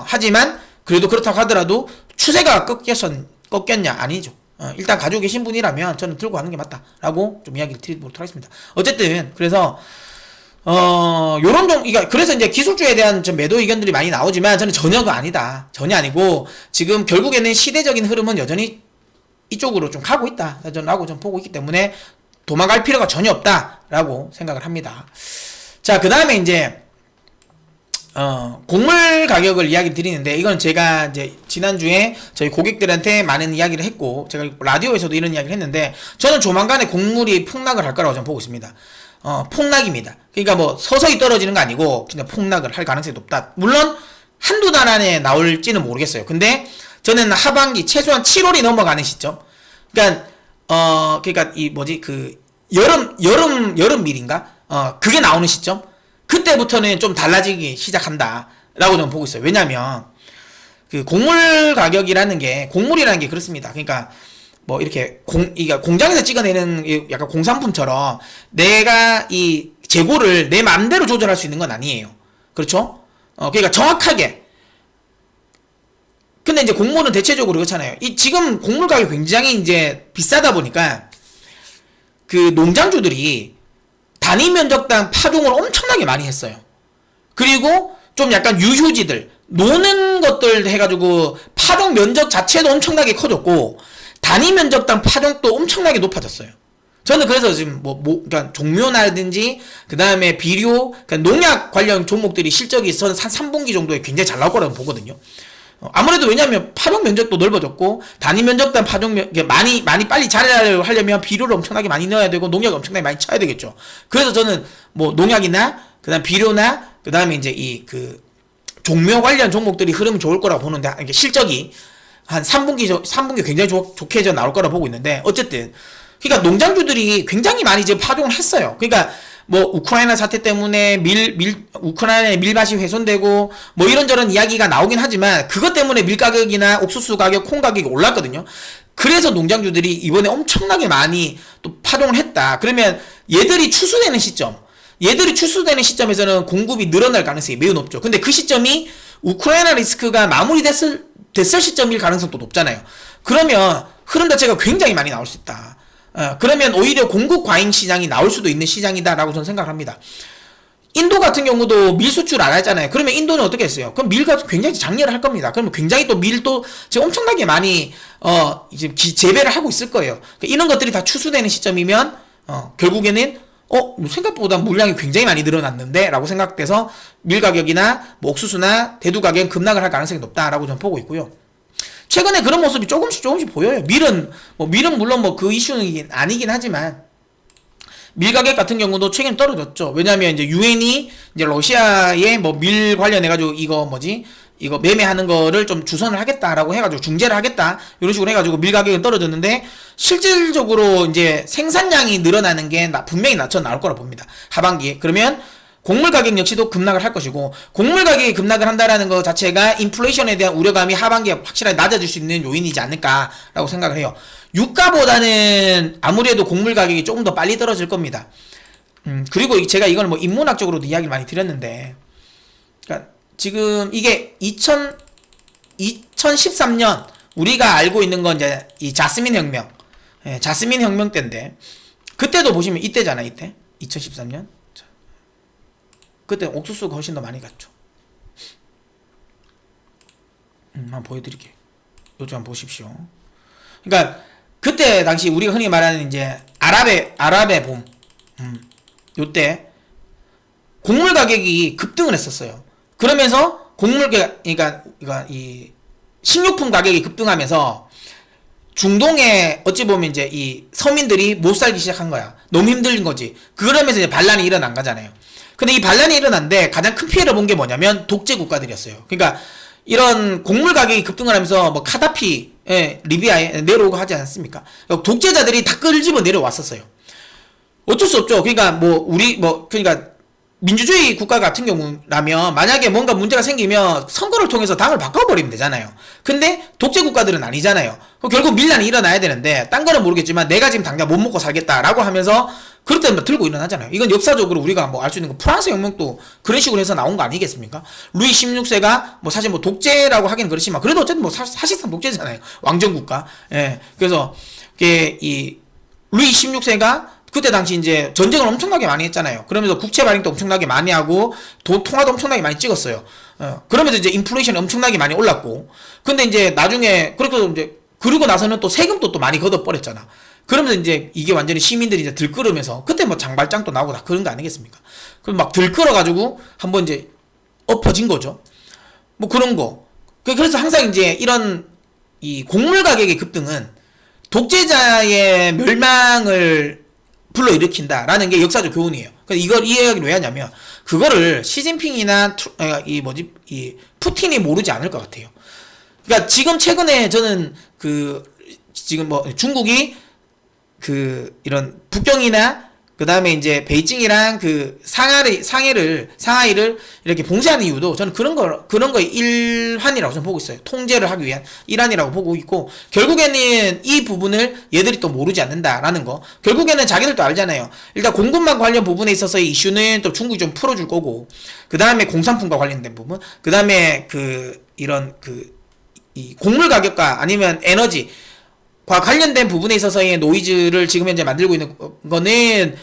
Speaker 1: 하지만 그래도 그렇다고 하더라도 추세가 꺾였냐? 아니죠. 일단 가지고 계신 분이라면 저는 들고 가는 게 맞다라고 좀 이야기를 드리도록 하겠습니다. 어쨌든 그래서 그래서 이제 기술주에 대한 좀 매도 의견들이 많이 나오지만 저는 전혀 아니고, 지금 결국에는 시대적인 흐름은 여전히 이쪽으로 좀 가고 있다. 라고 좀 보고 있기 때문에 도망갈 필요가 전혀 없다라고 생각을 합니다. 자, 그 다음에 이제, 곡물 가격을 이야기 드리는데, 이건 제가 이제 지난주에 저희 고객들한테 많은 이야기를 했고, 제가 라디오에서도 이런 이야기를 했는데, 저는 조만간에 곡물이 폭락을 할 거라고 저는 보고 있습니다. 폭락입니다. 그러니까 뭐 서서히 떨어지는 거 아니고 그냥 폭락을 할 가능성이 높다. 물론 한두 달 안에 나올지는 모르겠어요. 근데 저는 하반기 최소한 7월이 넘어가는 시점. 그러니까 여름밀인가? 그게 나오는 시점. 그때부터는 좀 달라지기 시작한다라고 저는 보고 있어요. 왜냐면 그 곡물이라는 게 그렇습니다. 그러니까 뭐 이렇게 이게 공장에서 찍어내는 약간 공산품처럼 내가 이 재고를 내 마음대로 조절할 수 있는 건 아니에요. 그렇죠? 그러니까 정확하게. 근데 이제 곡물은 대체적으로 그렇잖아요. 지금 곡물 가격이 굉장히 이제 비싸다 보니까 그 농장주들이 단위 면적당 파종을 엄청나게 많이 했어요. 그리고 좀 약간 유휴지들, 노는 것들 해가지고 파종 면적 자체도 엄청나게 커졌고 단위 면적당 파종도 엄청나게 높아졌어요. 저는 그래서 지금 그러니까 종묘라든지 그 다음에 비료, 그러니까 농약 관련 종목들이 실적이 저는 한 3분기 정도에 굉장히 잘 나올 거라고 보거든요. 아무래도 왜냐하면 파종 면적도 넓어졌고 단위 면적당 파종 많이 빨리 자라려면 비료를 엄청나게 많이 넣어야 되고 농약을 엄청나게 많이 쳐야 되겠죠. 그래서 저는 뭐 농약이나 그다음 비료나 그다음에 이제 이 그 종묘 관련 종목들이 흐름이 좋을 거라고 보는데 이게 실적이 한 3분기 굉장히 좋게 나올 거라고 보고 있는데 어쨌든 그러니까 농장주들이 굉장히 많이 지금 파종을 했어요. 그러니까 뭐 우크라이나 사태 때문에 우크라이나의 밀밭이 훼손되고 뭐 이런저런 이야기가 나오긴 하지만 그것 때문에 밀 가격이나 옥수수 가격, 콩 가격이 올랐거든요. 그래서 농장주들이 이번에 엄청나게 많이 또 파종을 했다. 그러면 얘들이 추수되는 시점에서는 공급이 늘어날 가능성이 매우 높죠. 근데 그 시점이 우크라이나 리스크가 마무리됐을 시점일 가능성도 높잖아요. 그러면 흐름 자체가 굉장히 많이 나올 수 있다. 그러면 오히려 공급 과잉 시장이 나올 수도 있는 시장이다라고 저는 생각합니다. 인도 같은 경우도 밀 수출 안 했잖아요. 그러면 인도는 어떻게 했어요? 그럼 밀 가지고 굉장히 장려를 할 겁니다. 그러면 굉장히 또 밀도 지금 엄청나게 많이 이제 재배를 하고 있을 거예요. 그러니까 이런 것들이 다 추수되는 시점이면 결국에는 생각보다 물량이 굉장히 많이 늘어났는데 라고 생각돼서 밀 가격이나 뭐 옥수수나 대두 가격은 급락을 할 가능성이 높다라고 저는 보고 있고요. 최근에 그런 모습이 조금씩 보여요. 밀은 물론 뭐 그 이슈는 아니긴 하지만 밀 가격 같은 경우도 최근 떨어졌죠. 왜냐하면 이제 유엔이 이제 러시아에 뭐 밀 관련해가지고 이거 매매하는 거를 좀 주선을 하겠다라고 해가지고 중재를 하겠다 이런 식으로 해가지고 밀 가격은 떨어졌는데 실질적으로 이제 생산량이 늘어나는 게 분명히 나올 거라 봅니다. 하반기에. 그러면 곡물 가격 역시도 급락을 할 것이고 곡물 가격이 급락을 한다라는 것 자체가 인플레이션에 대한 우려감이 하반기에 확실하게 낮아질 수 있는 요인이지 않을까라고 생각을 해요. 유가보다는 아무래도 곡물 가격이 조금 더 빨리 떨어질 겁니다. 그리고 제가 이걸 뭐 인문학적으로도 이야기를 많이 드렸는데 그러니까 지금 이게 2013년 우리가 알고 있는 건 이제 이 자스민 혁명, 자스민 혁명 때인데 그때도 보시면 이때잖아요. 이때 2013년 그때 옥수수가 훨씬 더 많이 갔죠. 한번 보여드릴게요. 요즘 한번 보십시오. 그러니까 그때 당시 우리가 흔히 말하는 이제 아랍의 봄, 요때 곡물 가격이 급등을 했었어요. 그러면서 그러니까 이 식료품 가격이 급등하면서 중동에 어찌 보면 이제 이 서민들이 못 살기 시작한 거야. 너무 힘든 거지. 그러면서 이제 반란이 일어난 거잖아요. 근데 이 반란이 일어났는데 가장 큰 피해를 본 게 뭐냐면 독재 국가들이었어요. 그러니까 이런 곡물 가격이 급등을 하면서 뭐 카다피 리비아에 내려오고 하지 않습니까? 독재자들이 다 끌집어 내려왔었어요. 어쩔 수 없죠. 그러니까 그러니까 민주주의 국가 같은 경우라면 만약에 뭔가 문제가 생기면 선거를 통해서 당을 바꿔버리면 되잖아요. 근데 독재 국가들은 아니잖아요. 결국 밀란이 일어나야 되는데 딴 거는 모르겠지만 내가 지금 당장 못 먹고 살겠다라고 하면서 그럴 때 뭐 들고 일어나잖아요. 이건 역사적으로 우리가 뭐 알 수 있는 거 프랑스 혁명도 그런 식으로 해서 나온 거 아니겠습니까? 루이 16세가 뭐 사실 뭐 독재라고 하긴 그렇지만 그래도 어쨌든 뭐 사실상 독재잖아요. 왕정국가. 그래서 이 루이 16세가 그때 당시 이제 전쟁을 엄청나게 많이 했잖아요. 그러면서 국채 발행도 엄청나게 많이 하고 돈 통화도 엄청나게 많이 찍었어요. 그러면서 이제 인플레이션이 엄청나게 많이 올랐고, 근데 이제 나중에 그리고 나서는 또 세금도 또 많이 걷어버렸잖아. 그러면서 이제 이게 완전히 시민들이 이제 들끓으면서 그때 뭐 장발장도 나오고 다 그런 거 아니겠습니까? 그럼 막 들끓어가지고 한번 이제 엎어진 거죠. 뭐 그런 거. 그래서 항상 이제 이런 이 곡물 가격의 급등은 독재자의 멸망을 불러일으킨다라는 게 역사적 교훈이에요. 이걸 이 이야기를 왜 하냐면 그거를 시진핑이나 이 푸틴이 모르지 않을 것 같아요. 그러니까 지금 최근에 저는 지금 뭐 중국이 이런 북경이나 그 다음에 이제 베이징이랑 그 상하이를 이렇게 봉쇄하는 이유도 저는 그런 거의 일환이라고 저는 보고 있어요. 통제를 하기 위한 일환이라고 보고 있고, 결국에는 이 부분을 얘들이 또 모르지 않는다라는 거. 결국에는 자기들도 알잖아요. 일단 공급망 관련 부분에 있어서의 이슈는 또 중국이 좀 풀어줄 거고, 그 다음에 공산품과 관련된 부분, 그 다음에 이 곡물 가격과 아니면 에너지 과 관련된 부분에 있어서의 노이즈를 지금 현재 만들고 있는 거는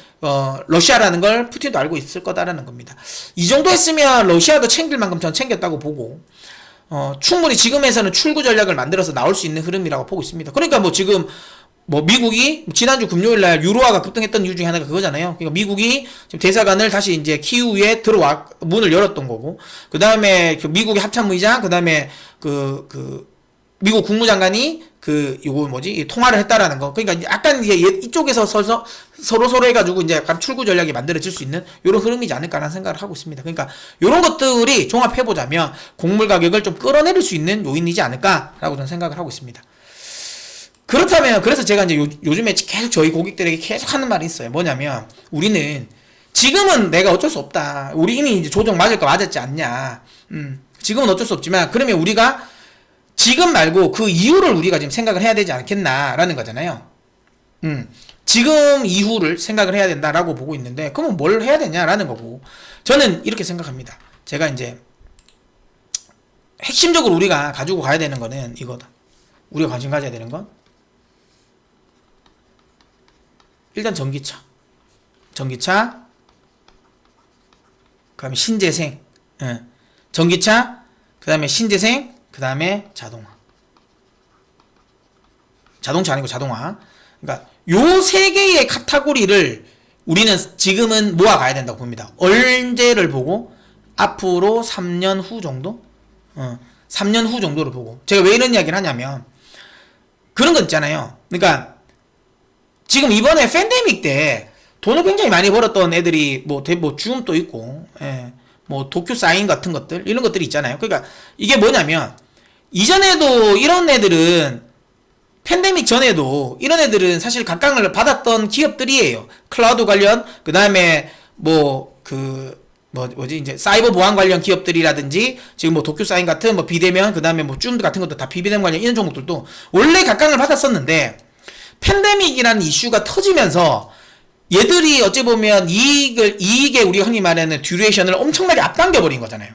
Speaker 1: 러시아라는 걸 푸틴도 알고 있을 거다라는 겁니다. 이 정도 했으면 러시아도 챙길 만큼 전 챙겼다고 보고, 충분히 지금에서는 출구 전략을 만들어서 나올 수 있는 흐름이라고 보고 있습니다. 그러니까 뭐 지금 뭐 미국이 지난주 금요일날 유로화가 급등했던 이유 중에 하나가 그거잖아요. 그러니까 미국이 지금 대사관을 다시 이제 키우에 문을 열었던 거고, 그 다음에 미국의 합참의장, 그 다음에 미국 국무장관이 통화를 했다라는 거. 그러니까 약간 이제 이쪽에서 서로 해가지고 이제 약간 출구 전략이 만들어질 수 있는 요런 흐름이지 않을까라는 생각을 하고 있습니다. 그러니까 요런 것들이 종합해보자면 곡물 가격을 좀 끌어내릴 수 있는 요인이지 않을까라고 저는 생각을 하고 있습니다. 그렇다면, 그래서 제가 이제 요즘에 계속 저희 고객들에게 계속 하는 말이 있어요. 뭐냐면, 우리는 지금은 내가 어쩔 수 없다. 우리 이미 이제 조정 맞을 거 맞았지 않냐. 지금은 어쩔 수 없지만, 그러면 우리가 지금 말고 그 이후를 우리가 지금 생각을 해야 되지 않겠나라는 거잖아요. 지금 이후를 생각을 해야 된다라고 보고 있는데, 그러면 뭘 해야 되냐라는 거고, 저는 이렇게 생각합니다. 제가 이제 핵심적으로 우리가 가지고 가야 되는 거는 이거다. 우리가 관심 가져야 되는 건 일단 전기차, 그 다음에 신재생, 전기차, 그 다음에 신재생, 그 다음에 자동차 아니고 자동화. 그러니까 요 세 개의 카테고리를 우리는 지금은 모아가야 된다고 봅니다. 언제를 보고? 앞으로 3년 후 정도? 3년 후 정도를 보고. 제가 왜 이런 이야기를 하냐면, 그런 거 있잖아요. 그러니까 지금 이번에 팬데믹 때 돈을 굉장히 많이 벌었던 애들이 뭐 줌도 있고, 뭐 도쿄 사인 같은 것들, 이런 것들이 있잖아요. 그러니까 이게 뭐냐면, 이전에도 이런 애들은, 팬데믹 전에도 이런 애들은 사실 각광을 받았던 기업들이에요. 클라우드 관련, 그 다음에 이제 사이버 보안 관련 기업들이라든지, 지금 뭐 도쿄 사인 같은 뭐 비대면, 그 다음에 뭐 줌 같은 것도 다 비대면 관련 이런 종목들도 원래 각광을 받았었는데, 팬데믹이라는 이슈가 터지면서 얘들이 어찌 보면 이익에 우리가 흔히 말하는 듀레이션을 엄청나게 앞당겨 버린 거잖아요.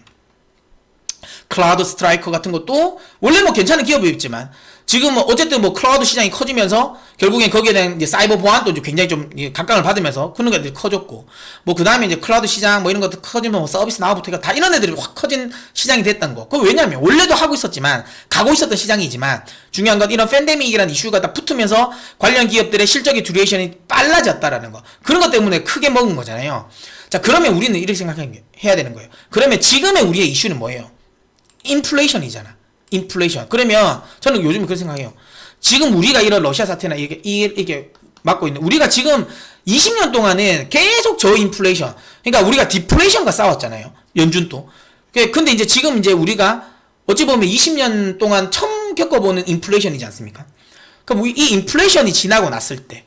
Speaker 1: 클라우드 스트라이커 같은 것도 원래 뭐 괜찮은 기업이었지만, 지금 어쨌든 뭐 클라우드 시장이 커지면서 결국엔 거기에 대한 이제 사이버 보안도 굉장히 좀 각광을 받으면서 그런 것들이 커졌고, 뭐 그 다음에 이제 클라우드 시장 뭐 이런 것들 커지면 뭐 서비스 나와부터 다 이런 애들이 확 커진 시장이 됐던 거. 그 왜냐면 원래도 하고 있었지만, 가고 있었던 시장이지만, 중요한 건 이런 팬데믹이라는 이슈가 다 붙으면서 관련 기업들의 실적의 듀레이션이 빨라졌다라는 거. 그런 것 때문에 크게 먹은 거잖아요. 자, 그러면 우리는 이렇게 생각해야 되는 거예요. 그러면 지금의 우리의 이슈는 뭐예요? 인플레이션이잖아. 인플레이션. 그러면 저는 요즘 그렇게 생각해요. 지금 우리가 이런 러시아 사태나 이게 맞고 있는, 우리가 지금 20년 동안은 계속 저인플레이션, 그러니까 우리가 디플레이션과 싸웠잖아요. 연준도. 근데 이제 지금 이제 우리가 어찌 보면 20년 동안 처음 겪어보는 인플레이션이지 않습니까? 그럼 이 인플레이션이 지나고 났을 때,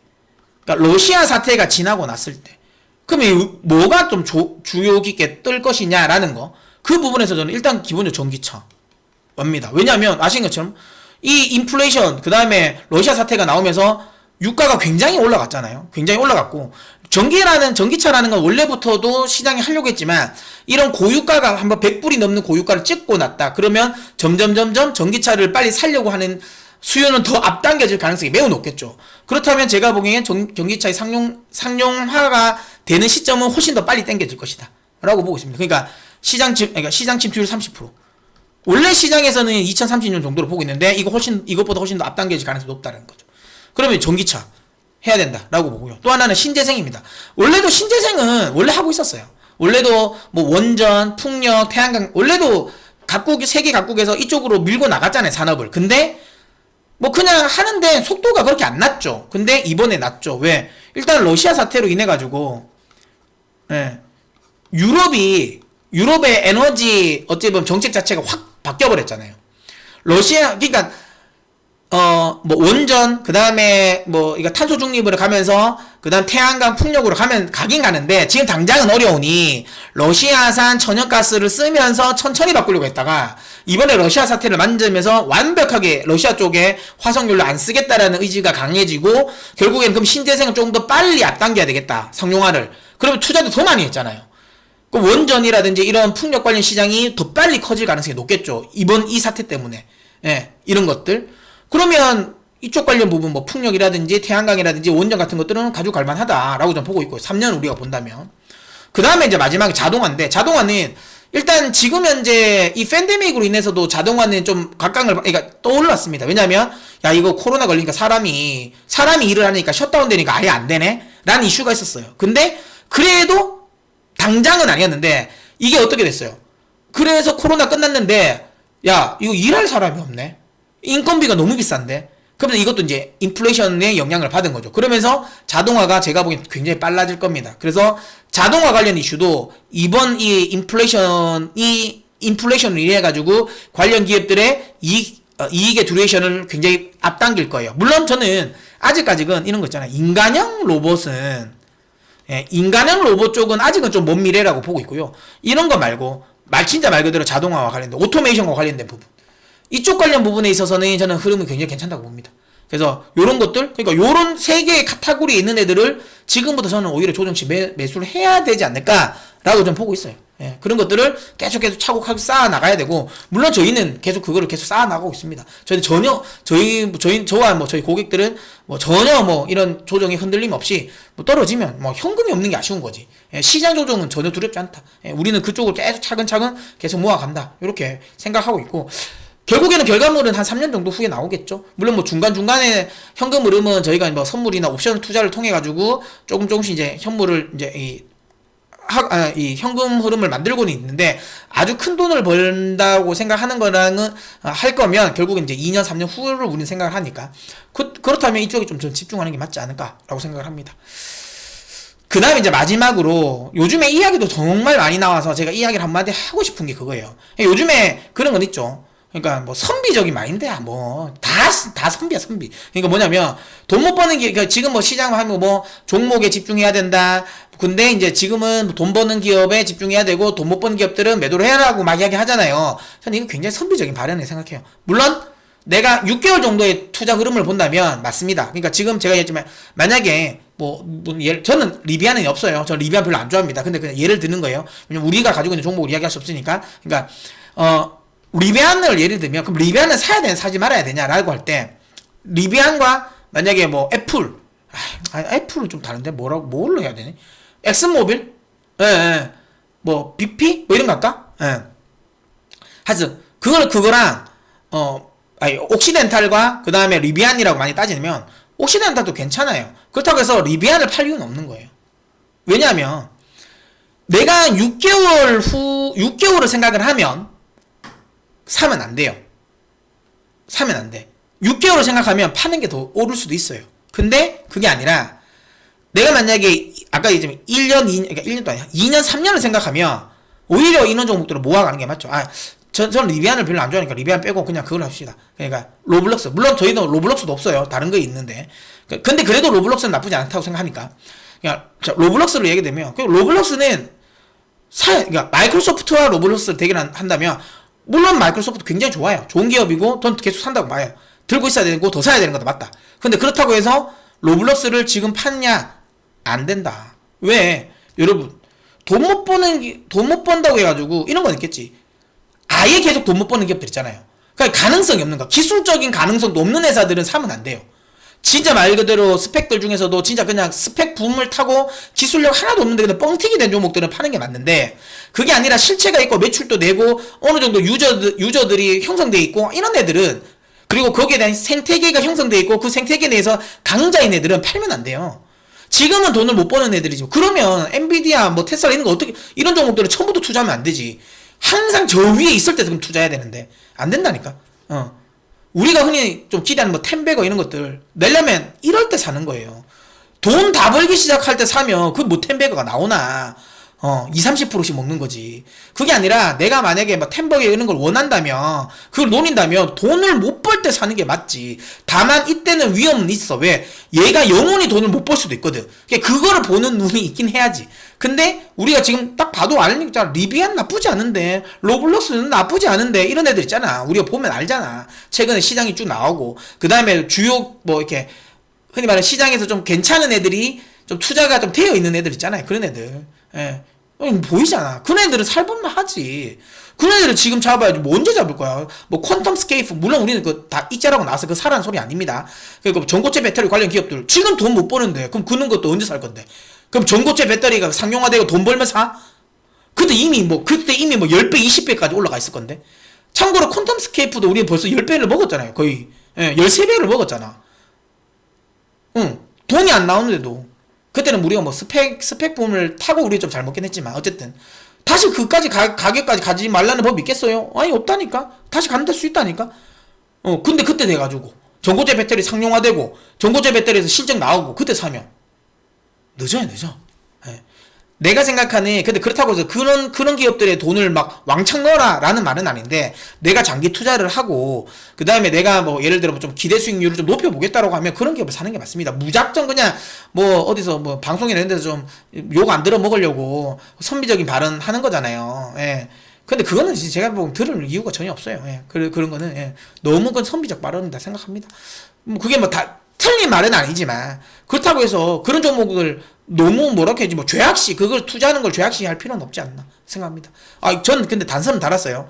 Speaker 1: 그러니까 러시아 사태가 지나고 났을 때, 그러면 뭐가 좀 주요 깊게 뜰 것이냐라는 거. 그 부분에서 저는 일단 기본적으로 전기차 옵니다. 왜냐하면 아시는 것처럼 이 인플레이션, 그 다음에 러시아 사태가 나오면서 유가가 굉장히 올라갔잖아요. 굉장히 올라갔고, 전기차라는 건 원래부터도 시장이 하려고 했지만, 이런 고유가가 한번 100불이 넘는 고유가를 찍고 났다. 그러면 점점 전기차를 빨리 살려고 하는 수요는 더 앞당겨질 가능성이 매우 높겠죠. 그렇다면 제가 보기엔 전기차의 상용화가 되는 시점은 훨씬 더 빨리 당겨질 것이다 라고 보고 있습니다. 그러니까 시장 침투율 30%. 원래 시장에서는 2030년 정도로 보고 있는데, 이것보다 훨씬 더 앞당겨질 가능성이 높다는 거죠. 그러면 전기차 해야 된다라고 보고요. 또 하나는 신재생입니다. 원래도 신재생은 원래 하고 있었어요. 원래도 뭐 원전, 풍력, 태양광, 원래도 세계 각국에서 이쪽으로 밀고 나갔잖아요, 산업을. 근데 뭐 그냥 하는데 속도가 그렇게 안 났죠. 근데 이번에 났죠. 왜? 일단 러시아 사태로 인해 가지고 유럽의 에너지 어찌 보면 정책 자체가 확 바뀌어 버렸잖아요. 그러니까 뭐 원전, 그 다음에 뭐 이거 탄소 중립으로 가면서 그 다음 태양광 풍력으로 가긴 가는데 지금 당장은 어려우니 러시아산 천연가스를 쓰면서 천천히 바꾸려고 했다가 이번에 러시아 사태를 만들면서 완벽하게 러시아 쪽에 화석연료 안 쓰겠다라는 의지가 강해지고 결국엔 그럼 신재생을 조금 더 빨리 앞당겨야 되겠다, 상용화를. 그러면 투자도 더 많이 했잖아요. 그 원전이라든지 이런 풍력 관련 시장이 더 빨리 커질 가능성이 높겠죠, 이번 이 사태 때문에. 예, 이런 것들. 그러면 이쪽 관련 부분 뭐 풍력이라든지 태양광이라든지 원전 같은 것들은 가지고 갈 만하다라고 좀 보고 있고, 3년 우리가 본다면. 그 다음에 이제 마지막에 자동화인데, 자동화는 일단 지금 현재 이 팬데믹으로 인해서도 자동화는 좀 그러니까 떠올랐습니다. 왜냐면 야, 이거 코로나 걸리니까 사람이 일을 하니까 셧다운 되니까 아예 안 되네 라는 이슈가 있었어요. 근데 그래도 당장은 아니었는데 이게 어떻게 됐어요? 그래서 코로나 끝났는데 야, 이거 일할 사람이 없네, 인건비가 너무 비싼데. 그러면 이것도 이제 인플레이션의 영향을 받은 거죠. 그러면서 자동화가 제가 보기엔 굉장히 빨라질 겁니다. 그래서 자동화 관련 이슈도 이번 이 인플레이션을 인해 가지고 관련 기업들의 이익의 듀레이션을 굉장히 앞당길 거예요. 물론 저는 아직까지는 이런 거 있잖아요. 인간형 로봇 쪽은 아직은 좀 먼 미래라고 보고 있고요. 이런 거 말고 진짜 말 그대로 자동화와 관련된, 오토메이션과 관련된 부분, 이쪽 관련 부분에 있어서는 저는 흐름이 굉장히 괜찮다고 봅니다. 그래서 요런 것들, 그러니까 요런 세 개의 카테고리에 있는 애들을 지금부터 저는 오히려 조정치 매수를 해야 되지 않을까라고 좀 보고 있어요. 예, 그런 것들을 계속 차곡하게 쌓아 나가야 되고, 물론 저희는 계속 그거를 계속 쌓아 나가고 있습니다. 저희 전혀 저와 뭐 저희 고객들은 뭐 전혀 뭐 이런 조정에 흔들림 없이 뭐 떨어지면 뭐 현금이 없는 게 아쉬운 거지. 예, 시장 조정은 전혀 두렵지 않다. 예, 우리는 그쪽을 계속 차근차근 계속 모아간다, 이렇게 생각하고 있고, 결국에는 결과물은 한 3년 정도 후에 나오겠죠. 물론 뭐 중간중간에 현금 흐름은 저희가 뭐 선물이나 옵션 투자를 통해 가지고 조금씩 이제 현물을 이제 이 현금 흐름을 만들고는 있는데, 아주 큰 돈을 벌다고 생각하는 거랑은 할 거면 결국은 이제 2년 3년 후를 우리는 생각을 하니까 그렇다면 이쪽에 좀 집중하는 게 맞지 않을까라고 생각을 합니다. 그 다음에 이제 마지막으로 요즘에 이야기도 정말 많이 나와서 제가 이야기를 한마디 하고 싶은 게 그거예요. 요즘에 그런 건 있죠. 그러니까 뭐 선비적인 마인드야, 뭐 다 선비야, 선비. 그러니까 뭐냐면 돈 못 버는 게, 그러니까 지금 뭐 시장 하면 뭐 종목에 집중해야 된다. 근데 이제 지금은 돈 버는 기업에 집중해야 되고 돈 못 버는 기업들은 매도를 해라고 막 이야기 하잖아요. 저는 이거 굉장히 선비적인 발언이라고 생각해요. 물론 내가 6개월 정도의 투자 흐름을 본다면 맞습니다. 그러니까 지금 제가 얘기했지만 만약에 저는 리비안은 없어요. 저는 리비안 별로 안 좋아합니다. 근데 그냥 예를 드는 거예요. 왜냐면 우리가 가지고 있는 종목을 이야기할 수 없으니까. 그러니까 리비안을 예를 들면, 그럼 리비안은 사야 되냐 사지 말아야 되냐라고 할 때, 리비안과 만약에 뭐 애플, 애플은 좀 다른데 뭘로 해야 되니? 엑슨모빌, 뭐 BP 뭐 이런 거 할까? 하여튼 그거랑 옥시덴탈과 그 다음에 리비안이라고 많이 따지면 옥시덴탈도 괜찮아요. 그렇다고 해서 리비안을 팔 이유는 없는 거예요. 왜냐하면 내가 6개월을 생각을 하면 사면 안 돼요. 사면 안 돼. 6개월을 생각하면 파는 게 더 오를 수도 있어요. 근데 그게 아니라 내가 만약에 아까 얘기했지만 1년도 아니야, 2년 3년을 생각하면 오히려 이런 종목들을 모아가는 게 맞죠. 저는 리비안을 별로 안 좋아하니까 리비안 빼고 그냥 그걸 합시다. 그러니까 로블록스, 물론 저희도 로블록스도 없어요. 다른 거 있는데. 근데 그래도 로블록스는 나쁘지 않다고 생각하니까 그냥 로블록스를 얘기되면, 로블록스는 그러니까 마이크로소프트와 로블록스를 대결한다면 물론 마이크로소프트 굉장히 좋아요. 좋은 기업이고 돈 계속 산다고 봐요. 들고 있어야 되고 더 사야 되는 것도 맞다. 근데 그렇다고 해서 로블록스를 지금 팠냐? 안 된다. 왜? 여러분, 돈 못 번다고 해가지고 이런 건 있겠지. 아예 계속 돈 못 버는 기업들 있잖아요. 그러니까 가능성이 없는 거. 기술적인 가능성도 없는 회사들은 사면 안 돼요. 진짜 말 그대로 스펙들 중에서도 진짜 그냥 스펙 붐을 타고 기술력 하나도 없는데 그냥 뻥튀기 된 종목들은 파는 게 맞는데, 그게 아니라 실체가 있고 매출도 내고 어느 정도 유저들이 형성돼 있고 이런 애들은, 그리고 거기에 대한 생태계가 형성돼 있고 그 생태계 내에서 강자인 애들은 팔면 안 돼요. 지금은 돈을 못 버는 애들이지. 그러면 엔비디아 뭐 테슬라 이런 거 어떻게, 이런 종목들은 처음부터 투자하면 안 되지. 항상 저 위에 있을 때 그럼 투자해야 되는데 안 된다니까. 우리가 흔히 좀 기대하는 뭐 텐베거 이런 것들 내려면 이럴 때 사는 거예요. 돈 다 벌기 시작할 때 사면 그 뭐 텐베거가 나오나. 20, 30%씩 먹는 거지. 그게 아니라 내가 만약에 뭐 햄버거 이런 걸 원한다면, 그걸 노린다면 돈을 못 벌 때 사는 게 맞지. 다만 이때는 위험은 있어. 왜? 얘가 영원히 돈을 못 벌 수도 있거든. 그거를 보는 눈이 있긴 해야지. 근데 우리가 지금 딱 봐도 알니까 리비안 나쁘지 않은데, 로블록스는 나쁘지 않은데, 이런 애들 있잖아. 우리가 보면 알잖아. 최근에 시장이 쭉 나오고, 그 다음에 주요 뭐 이렇게 흔히 말하는 시장에서 좀 괜찮은 애들이 좀 투자가 좀 되어 있는 애들 있잖아요. 그런 애들. 예. 보이잖아. 그런 애들은 살벌만 하지. 그런 애들은 지금 잡아야지. 뭐 언제 잡을 거야? 뭐 퀀텀 스케이프, 물론 우리는 그 다 익자라고 나와서 그 사라는 소리 아닙니다. 그러니까 전고체 배터리 관련 기업들 지금 돈 못 버는데 그럼 그런 것도 언제 살 건데? 그럼 전고체 배터리가 상용화되고 돈 벌면 사? 그때 이미 뭐 10배, 20배까지 올라가 있을 건데. 참고로 퀀텀 스케이프도 우리는 벌써 10배를 먹었잖아요. 거의. 예, 13배를 먹었잖아. 응. 돈이 안 나오는데도. 그때는 우리가 뭐 스펙 붐을 타고 우리 좀 잘 먹긴 했지만, 어쨌든. 다시 그까지 가격까지 가지 말라는 법이 있겠어요? 아니, 없다니까? 다시 간될 수 있다니까? 근데 그때 돼가지고. 전고체 배터리 상용화되고, 전고체 배터리에서 실적 나오고, 그때 사면. 늦어요. 예. 내가 생각하는, 근데 그렇다고 해서 그런 기업들의 돈을 막 왕창 넣어라 라는 말은 아닌데, 내가 장기 투자를 하고, 그 다음에 내가 뭐 예를 들어 좀 기대 수익률을 좀 높여보겠다라고 하면 그런 기업을 사는 게 맞습니다. 무작정 그냥 뭐 어디서 뭐 방송이나 이런 데서 좀 욕 안 들어 먹으려고 선비적인 발언 하는 거잖아요. 예. 근데 그거는 제가 보면 들을 이유가 전혀 없어요. 예. 그런 거는, 예. 너무 그건 선비적 발언이다 생각합니다. 뭐 그게 뭐 다 틀린 말은 아니지만, 그렇다고 해서 그런 종목을 너무 뭐라고 해야지, 뭐 죄악시, 그걸 투자하는 걸 죄악시 할 필요는 없지 않나 생각합니다. 전 근데 단서는 달았어요.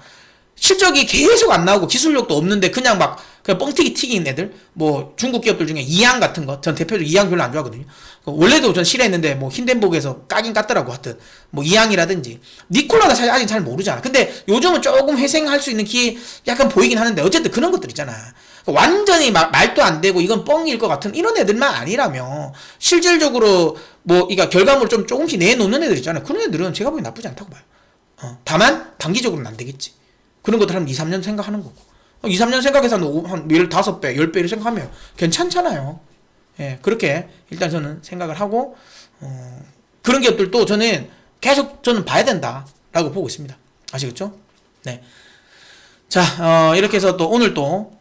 Speaker 1: 실적이 계속 안 나오고 기술력도 없는데 그냥 막 그냥 뻥튀기 튀긴 애들, 뭐 중국 기업들 중에 이양 같은 거, 전 대표적으로 이양 별로 안 좋아하거든요. 원래도 전 싫어했는데 뭐 힌덴버그에서 까긴 깠더라고. 하여튼 뭐 이양이라든지 니콜라가 사실 아직 잘 모르잖아. 근데 요즘은 조금 회생할 수 있는 기회 약간 보이긴 하는데, 어쨌든 그런 것들 있잖아. 완전히 말도 안 되고 이건 뻥일 것 같은 이런 애들만 아니라면, 실질적으로 뭐 그러니까 결과물을 좀 조금씩 내놓는 애들 있잖아요. 그런 애들은 제가 보기엔 나쁘지 않다고 봐요. 다만 단기적으로는 안 되겠지. 그런 것들 한 2, 3년 생각하는 거고. 2, 3년 생각해서 한 15배, 10배를 생각하면 괜찮잖아요. 예, 그렇게 일단 저는 생각을 하고, 그런 기업들도 저는 계속 봐야 된다라고 보고 있습니다. 아시겠죠? 네. 자, 이렇게 해서 또 오늘 또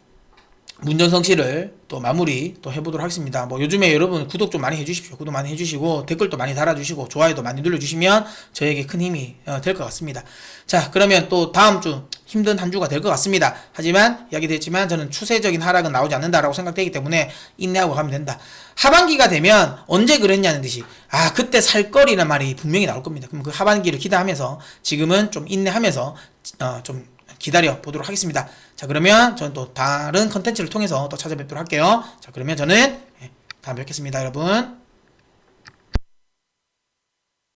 Speaker 1: 문전성시를 또 마무리 또 해보도록 하겠습니다. 뭐 요즘에 여러분 구독 좀 많이 해주십시오. 구독 많이 해주시고 댓글도 많이 달아주시고 좋아요도 많이 눌러주시면 저에게 큰 힘이 될 것 같습니다. 자, 그러면 또 다음 주 힘든 한 주가 될 것 같습니다. 하지만 이야기도 했지만 저는 추세적인 하락은 나오지 않는다라고 생각되기 때문에 인내하고 가면 된다. 하반기가 되면 언제 그랬냐는 듯이 그때 살 거리란 말이 분명히 나올 겁니다. 그럼 그 하반기를 기대하면서 지금은 좀 인내하면서 좀 기다려 보도록 하겠습니다. 자, 그러면 저는 또 다른 컨텐츠를 통해서 또 찾아뵙도록 할게요. 자, 그러면 저는 다음에 뵙겠습니다, 여러분.